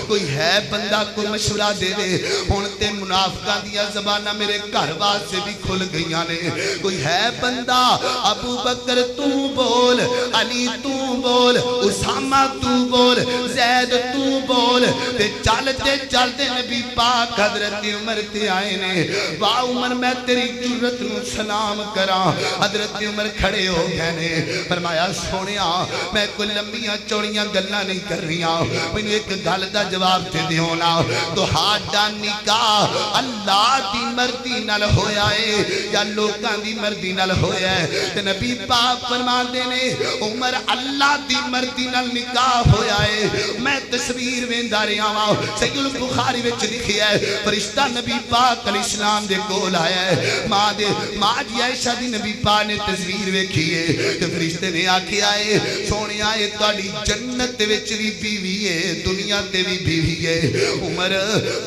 کوئی ہے بندہ کوئی مشورہ دے دے، ہن تے منافقاں دیاں زباناں میرے گھر واسطے بھی کھل گئیاں نے، کوئی ہے بندہ؟ ابو بکر تو بول، علی تو بول، اسامہ تو بول، زید تو بول، تے چلتے چلتے نبی پاک حضرت عمر تے آئے نے۔ واہ عمر میں تیری جرت نو سلام کراں۔ حضرت عمر کھڑے ہو گئے نے، فرمایا سونیا میں کوئی لمبیاں چوڑیاں گلاں نہیں کر رہیاں، میں ایک گل دا جواب تے دیونا، تو ہاڈا نکاح اللہ دی مرضی نال ہویا ہے یا لوکاں دی مرضی نال ہویا ہے؟ تے نبی پاک فرماندے نے عمر اللہ دی مرضی نال نکاح ہویا ہے۔ میں تصویر ویندا رہیا واں، صحیح البخاری وچ لکھیا ہے فرشتہ نبی پاک علیہ السلام دے کول آیا ہے، ماں جی عائشہ دی نبی پاک نے تصویر ویکھی ہے، تے فرشتے نے آکھیا ہے سونیا اے تہاڈی جنت وچ وی بیوی ہے، دنیا تے بھی بیوی ہے۔ عمر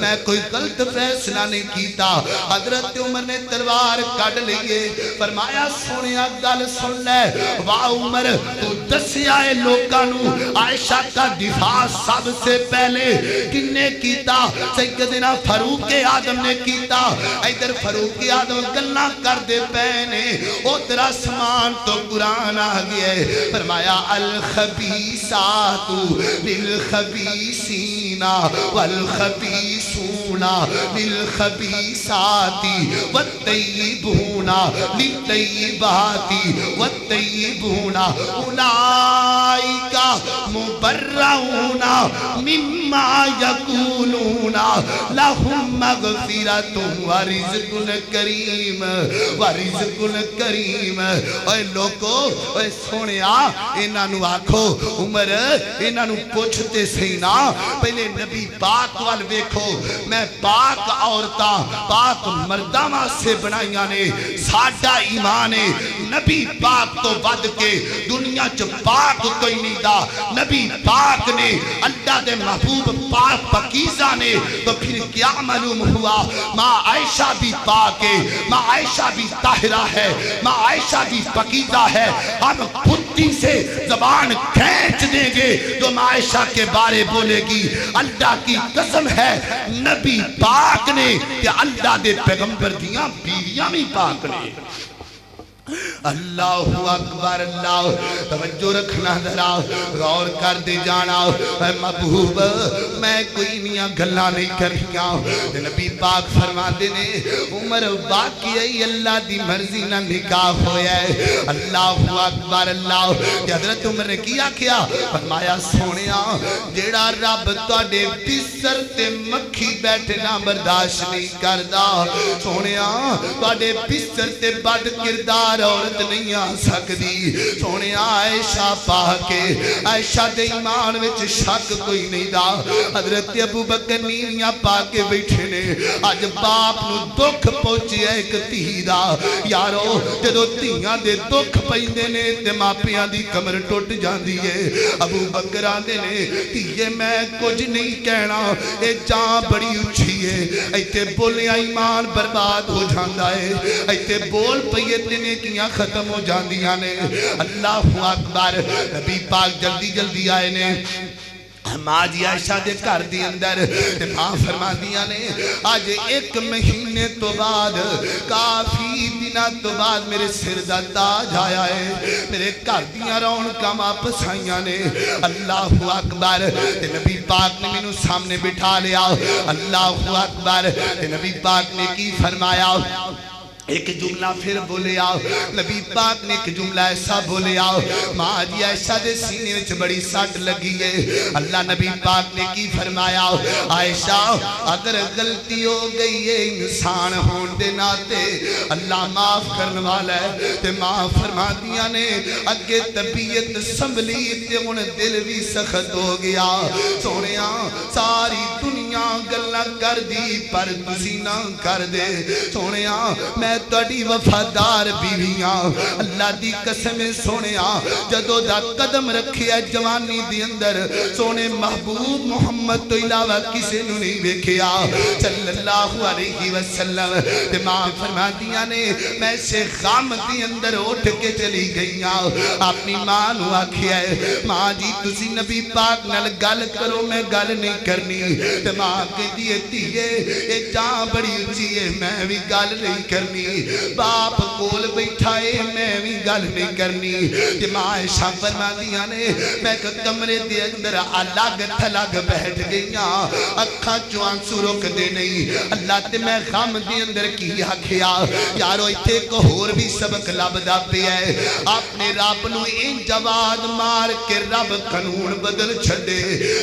میں کوئی غلط فیصلہ نہیں کیتا۔ حضرت عمر نے تلوار کڈ لئیے، فرمایا سونیا گل سن لے، واہ عمر تو دسیا ہے لوکاں نوں عائشہ کا دفاع سب سے پہلے کن نے کیتا؟ سیدنا فاروق اعظم نے کیتا۔ ادھر فاروق اعظم گلاں کر دے پے نے، ادھر آسمان تو قرآن آ گیا ہے، فرمایا الخبیثات للخبیثین والخبیثون للخبیثات والطیبون للطیبات والطیبون اولئک مبرؤون مما یقولون لهم مغفرۃ ورزق کریم ورزق کریم۔ اے لوگو اے سونیا انہاں نوں آکھو عمر انہاں نوں پوچھتے سہی نا، پہلے نبی پاک وال ویکھو، میں پاک عورتاں پاک مرداں سے بنائیاں نے، ساڈا ایمان ہے نبی پاک تو ود کے دنیا چ پاک کوئی نہیں دا۔ نبی پاک نے اللہ دے محبوب پاک پاکیزہ نے، تو پھر کیا معلوم ہوا؟ ماں عائشہ بھی پاک ہے، ماں عائشہ بھی طاہرہ ہے، ماں عائشہ بھی پاکیزہ ہے۔ ہم خودی سے زبان کھینچ دیں گے جو ماں عائشہ کے بارے بولے گی، اللہ کی قسم ہے نبی پاک نے کہ اللہ دے پیغمبر دیاں بیویاں بھی پاک نے۔ اللہ اکبر۔ اللہ توجہ رکھنا ذرا، غور کر دے جانا۔ اے محبوب میں کوئی نیاں گلاں نہیں کریاں، نبی پاک فرماندے نے عمر واقعی اللہ دی مرضی نہ نکاح ہویا ہے۔ اللہ اکبر۔ اللہ کہ حضرت عمر نے کیا کیا؟ فرمایا سونیا جیڑا رب تواڈے پسر تے مکھی بیٹھنا برداشت نہیں کردا، سونیا تواڈے پسر تے بد کردار عورت نہیں آ سکتی۔ سونے عائشہ پاکے عائشہ دے ایمان وچ شک کوئی نہیں دا۔ حضرت ابو بکر نیویاں پا کے بیٹھے نے اج باپ نو دکھ پہنچیا ایک دھی دا یارو جدو دھیاں دے دکھ پیندے نے تے ماپیاں دی کمر ٹوٹ جاندی ہے ابو بکر آندے نے دھیے میں کچھ نہیں کہنا اے جان بڑی اچھی ہے ایتھے بولیا ایمان برباد ہو جاندا ہے ایتھے بول پئیے تے نیکیاں ختم ہو جاندیاں نے اللہ اکبر نبی پاک جلدی جلدی آئے نے ماں جی عائشہ دے گھر دی اندر ماں فرما دیا نے آج ایک مہینے تو بعد کافی دنہ تو بعد میرے سر دا تاج آیا ہے میرے گھر دیاں رونقاں واپس آئیاں نے اللہ اکبر نبی پاک نے مینوں سامنے بٹھا لیا اللہ اکبر نبی پاک نے کی فرمایا ایک جملہ پھر بولے آؤ نبی پاک نے ایک جملہ ایسا بولے آؤ ماں جی عائشہ دے سینے وچ بڑی سٹ لگی ہے اللہ نبی پاک نے کی فرمایا عائشہ اگر غلطی ہو گئی ہے انسان ہون دے ناتے اللہ معاف کرنے والا ہے تے معاف فرما دیا نے اگے طبیعت سنبھلی تے ہن دل بھی سخت ہو گیا سونیا ساری دنیا گلاں کر دی پر تسی نہ کر دے سونیا میں تڑی وفادار بیویاں اللہ دی قسم سونیا جدو دا قدم رکھیا جوانی دی اندر سونے محبوب محمد تو علاوہ کسے نو نہیں بیکھیا صلی اللہ علیہ وسلم تے ماں فرما دیا نے میں سے خام دی اندر اٹھ کے چلی گئیاں اپنی ماں نو آکھیا ہے ماں جی تسی نبی پاک نال گل کرو میں گل نہیں کرنی تے ماں کے دیے تیے اے جان بڑی اچھی ہے میں بھی گل نہیں کرنی باپ کول بیٹھائے میں بھی گل نہیں کرنی کہ ماں عائشہ فرما دیا نے میں کمرے دے اندر الگ تھلگ بیٹھ گئیاں اکھاں چوں آنسو رک دے نہیں اللہ تے میں غم دے اندر کی آکھیا یارو ایتھے کو ہور بھی سبق لبدا پیا ہے اپنے رب نو ان جواد مار کے رب قانون بدل چھڈے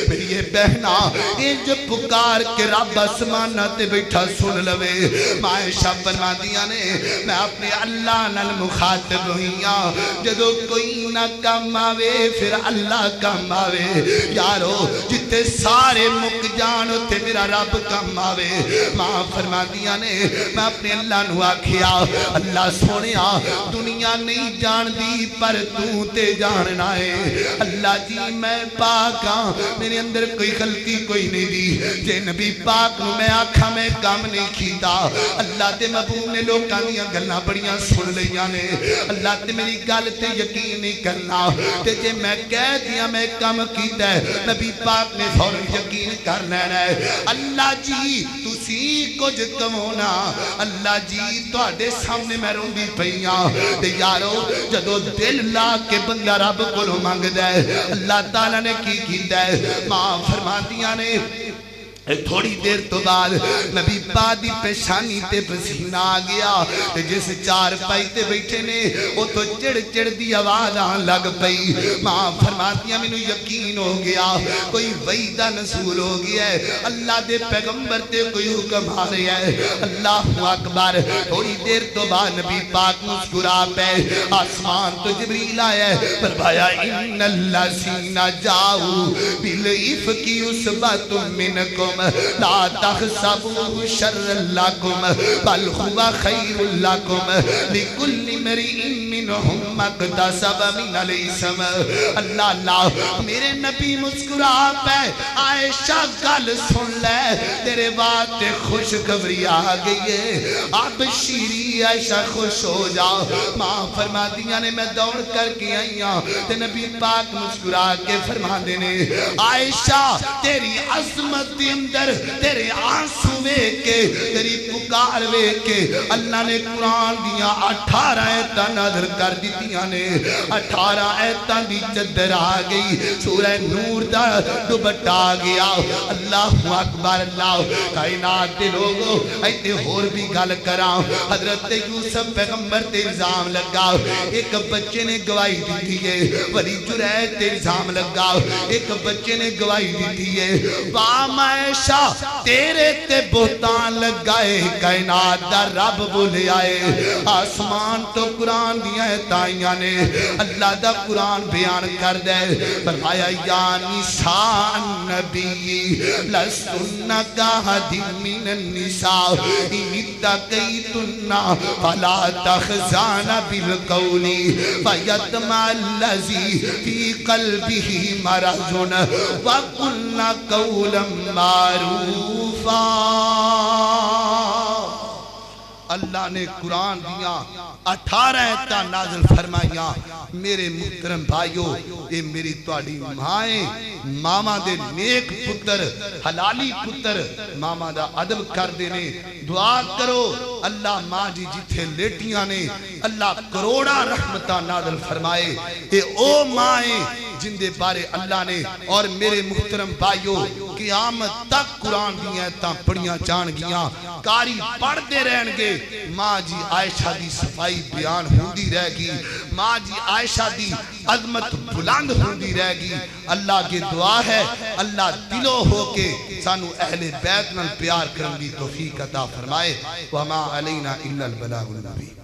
میری بہنا انج پکار کے رب آسماناں تے بیٹھا سن لوے ماں عائشہ فرما دیا نے میں اپنے اللہ نال مخاطب ہوئیاں جدو کوئی نہ کم آوے پھر اللہ کم آوے یارو جتے سارے مک جانو تے میرا رب کم آوے ماں فرما دیا نے میں اپنے اللہ نو آکھیا اللہ سونیا دنیا نہیں جان دی پر تو تے جاننا ہے اللہ جی میں پاکاں میرے اندر کوئی غلطی کوئی نہیں دی جے نبی پاک نو میں آکھا میں کام نہیں کیتا اللہ تے محبوب نے لوگ کانیاں گلنا بڑیاں سن لیاں نے اللہ تے میری گل تے یقین نہیں کرنا تے جے میں کہہ دیا میں کام کیتا ہے نبی پاک نے فوراً یقین کر لینا ہے اللہ جی تسی کچھ کمونا اللہ جی تواڈے سامنے میں روندی پئیاں تے یارو جدو دل لا کے بندہ رب کولوں منگدا ہے اللہ تعالی نے کی کیتا ہے ماں فرماندیاں نے تھوڑی دیر تو بعد نبی پاک دی پیشانی تے پسینہ آ گیا تے جس چار پائی تے بیٹھے نے وہ تو چڑ چڑ دی آواز آن لگ پئی ماں فرماتیاں میں نو یقین ہو گیا کوئی وعدہ نزول ہو گیا ہے اللہ دے پیغمبر تے کوئی حکم آ رہا ہے اللہ اکبر تھوڑی دیر تو بعد نبی پاک مسکرا پہ آسمان تو جبریل آیا ہے فرمایا ان اللہ سینہ جاؤ بالعفکی عصبۃ منکم لا تحسبوا شر لكم بل هو خير لكم لكل امرئ منهم ما اكتسب من الاثم اللہ اللہ میرے نبی مسکرا پہ عائشہ گل سن لے تیرے بات خوشخبری آ گئی ہے اب شیری عائشہ خوش ہو جا ماں فرما دیا نے میں دوڑ کر کے آئیاں تے نبی پاک مسکرا کے فرما دینے عائشہ تیری عظمت اندر تیرے آنسو وے کے تیری پکار وے کے اللہ نے قرآن دیا 18 آیتاں نازل کر دیتیاں نے 18 آیتاں دی چادر آ گئی سورہ نور دا دوپٹہ آ گیا اللہ اکبر اللہ کائنات دے لوگوں ایتے اور بھی گل کراں حضرت یوسف پیغمبر تے الزام لگا ایک بچے نے گواہی دی ہے ولی جرید تے الزام لگا ایک بچے نے گواہی دی ہے با میں عائشہ تیرے تے بہتان لگائے کائنات دا رب بھولے آئے آسمان تو قرآن دیا ہے تائیاں نے اللہ دا قرآن بیان کر دے فرمایا یا نساء النبی لستن کاہد من النساء ان اتقیتن فلا تخزان بالقول فیتمع الذی فی قلبه مرض وقلن قولا معروفا اللہ نے قرآن دیا 18 آیتاں نازل فرمائیاں میرے محترم بھائیو اے میری تواڈی مائیں ماما دے نیک پتر حلالی پتر ماما دا ادب کر دینے دعا کرو اللہ ماں جی جتھے لیٹیاں نے اللہ کروڑا رحمتہ نازل فرمائے اے او مائیں جن دے بارے اللہ نے اور میرے محترم بھائیو قیامت تک قرآن دیاں تا پڑھیاں جان گیاں کاری پڑھ دے رہن گے ماں جی عائشہ دی صفائی بیان ہوندی رہ گی ماں جی عائشہ دی عظمت بلند ہوندی رہ گی اللہ کی دعا ہے اللہ دلو ہو کے سانو اہل بیت نال پیار کرن دی توفیق عطا فرمائے وما علینا الا البلاغ المبین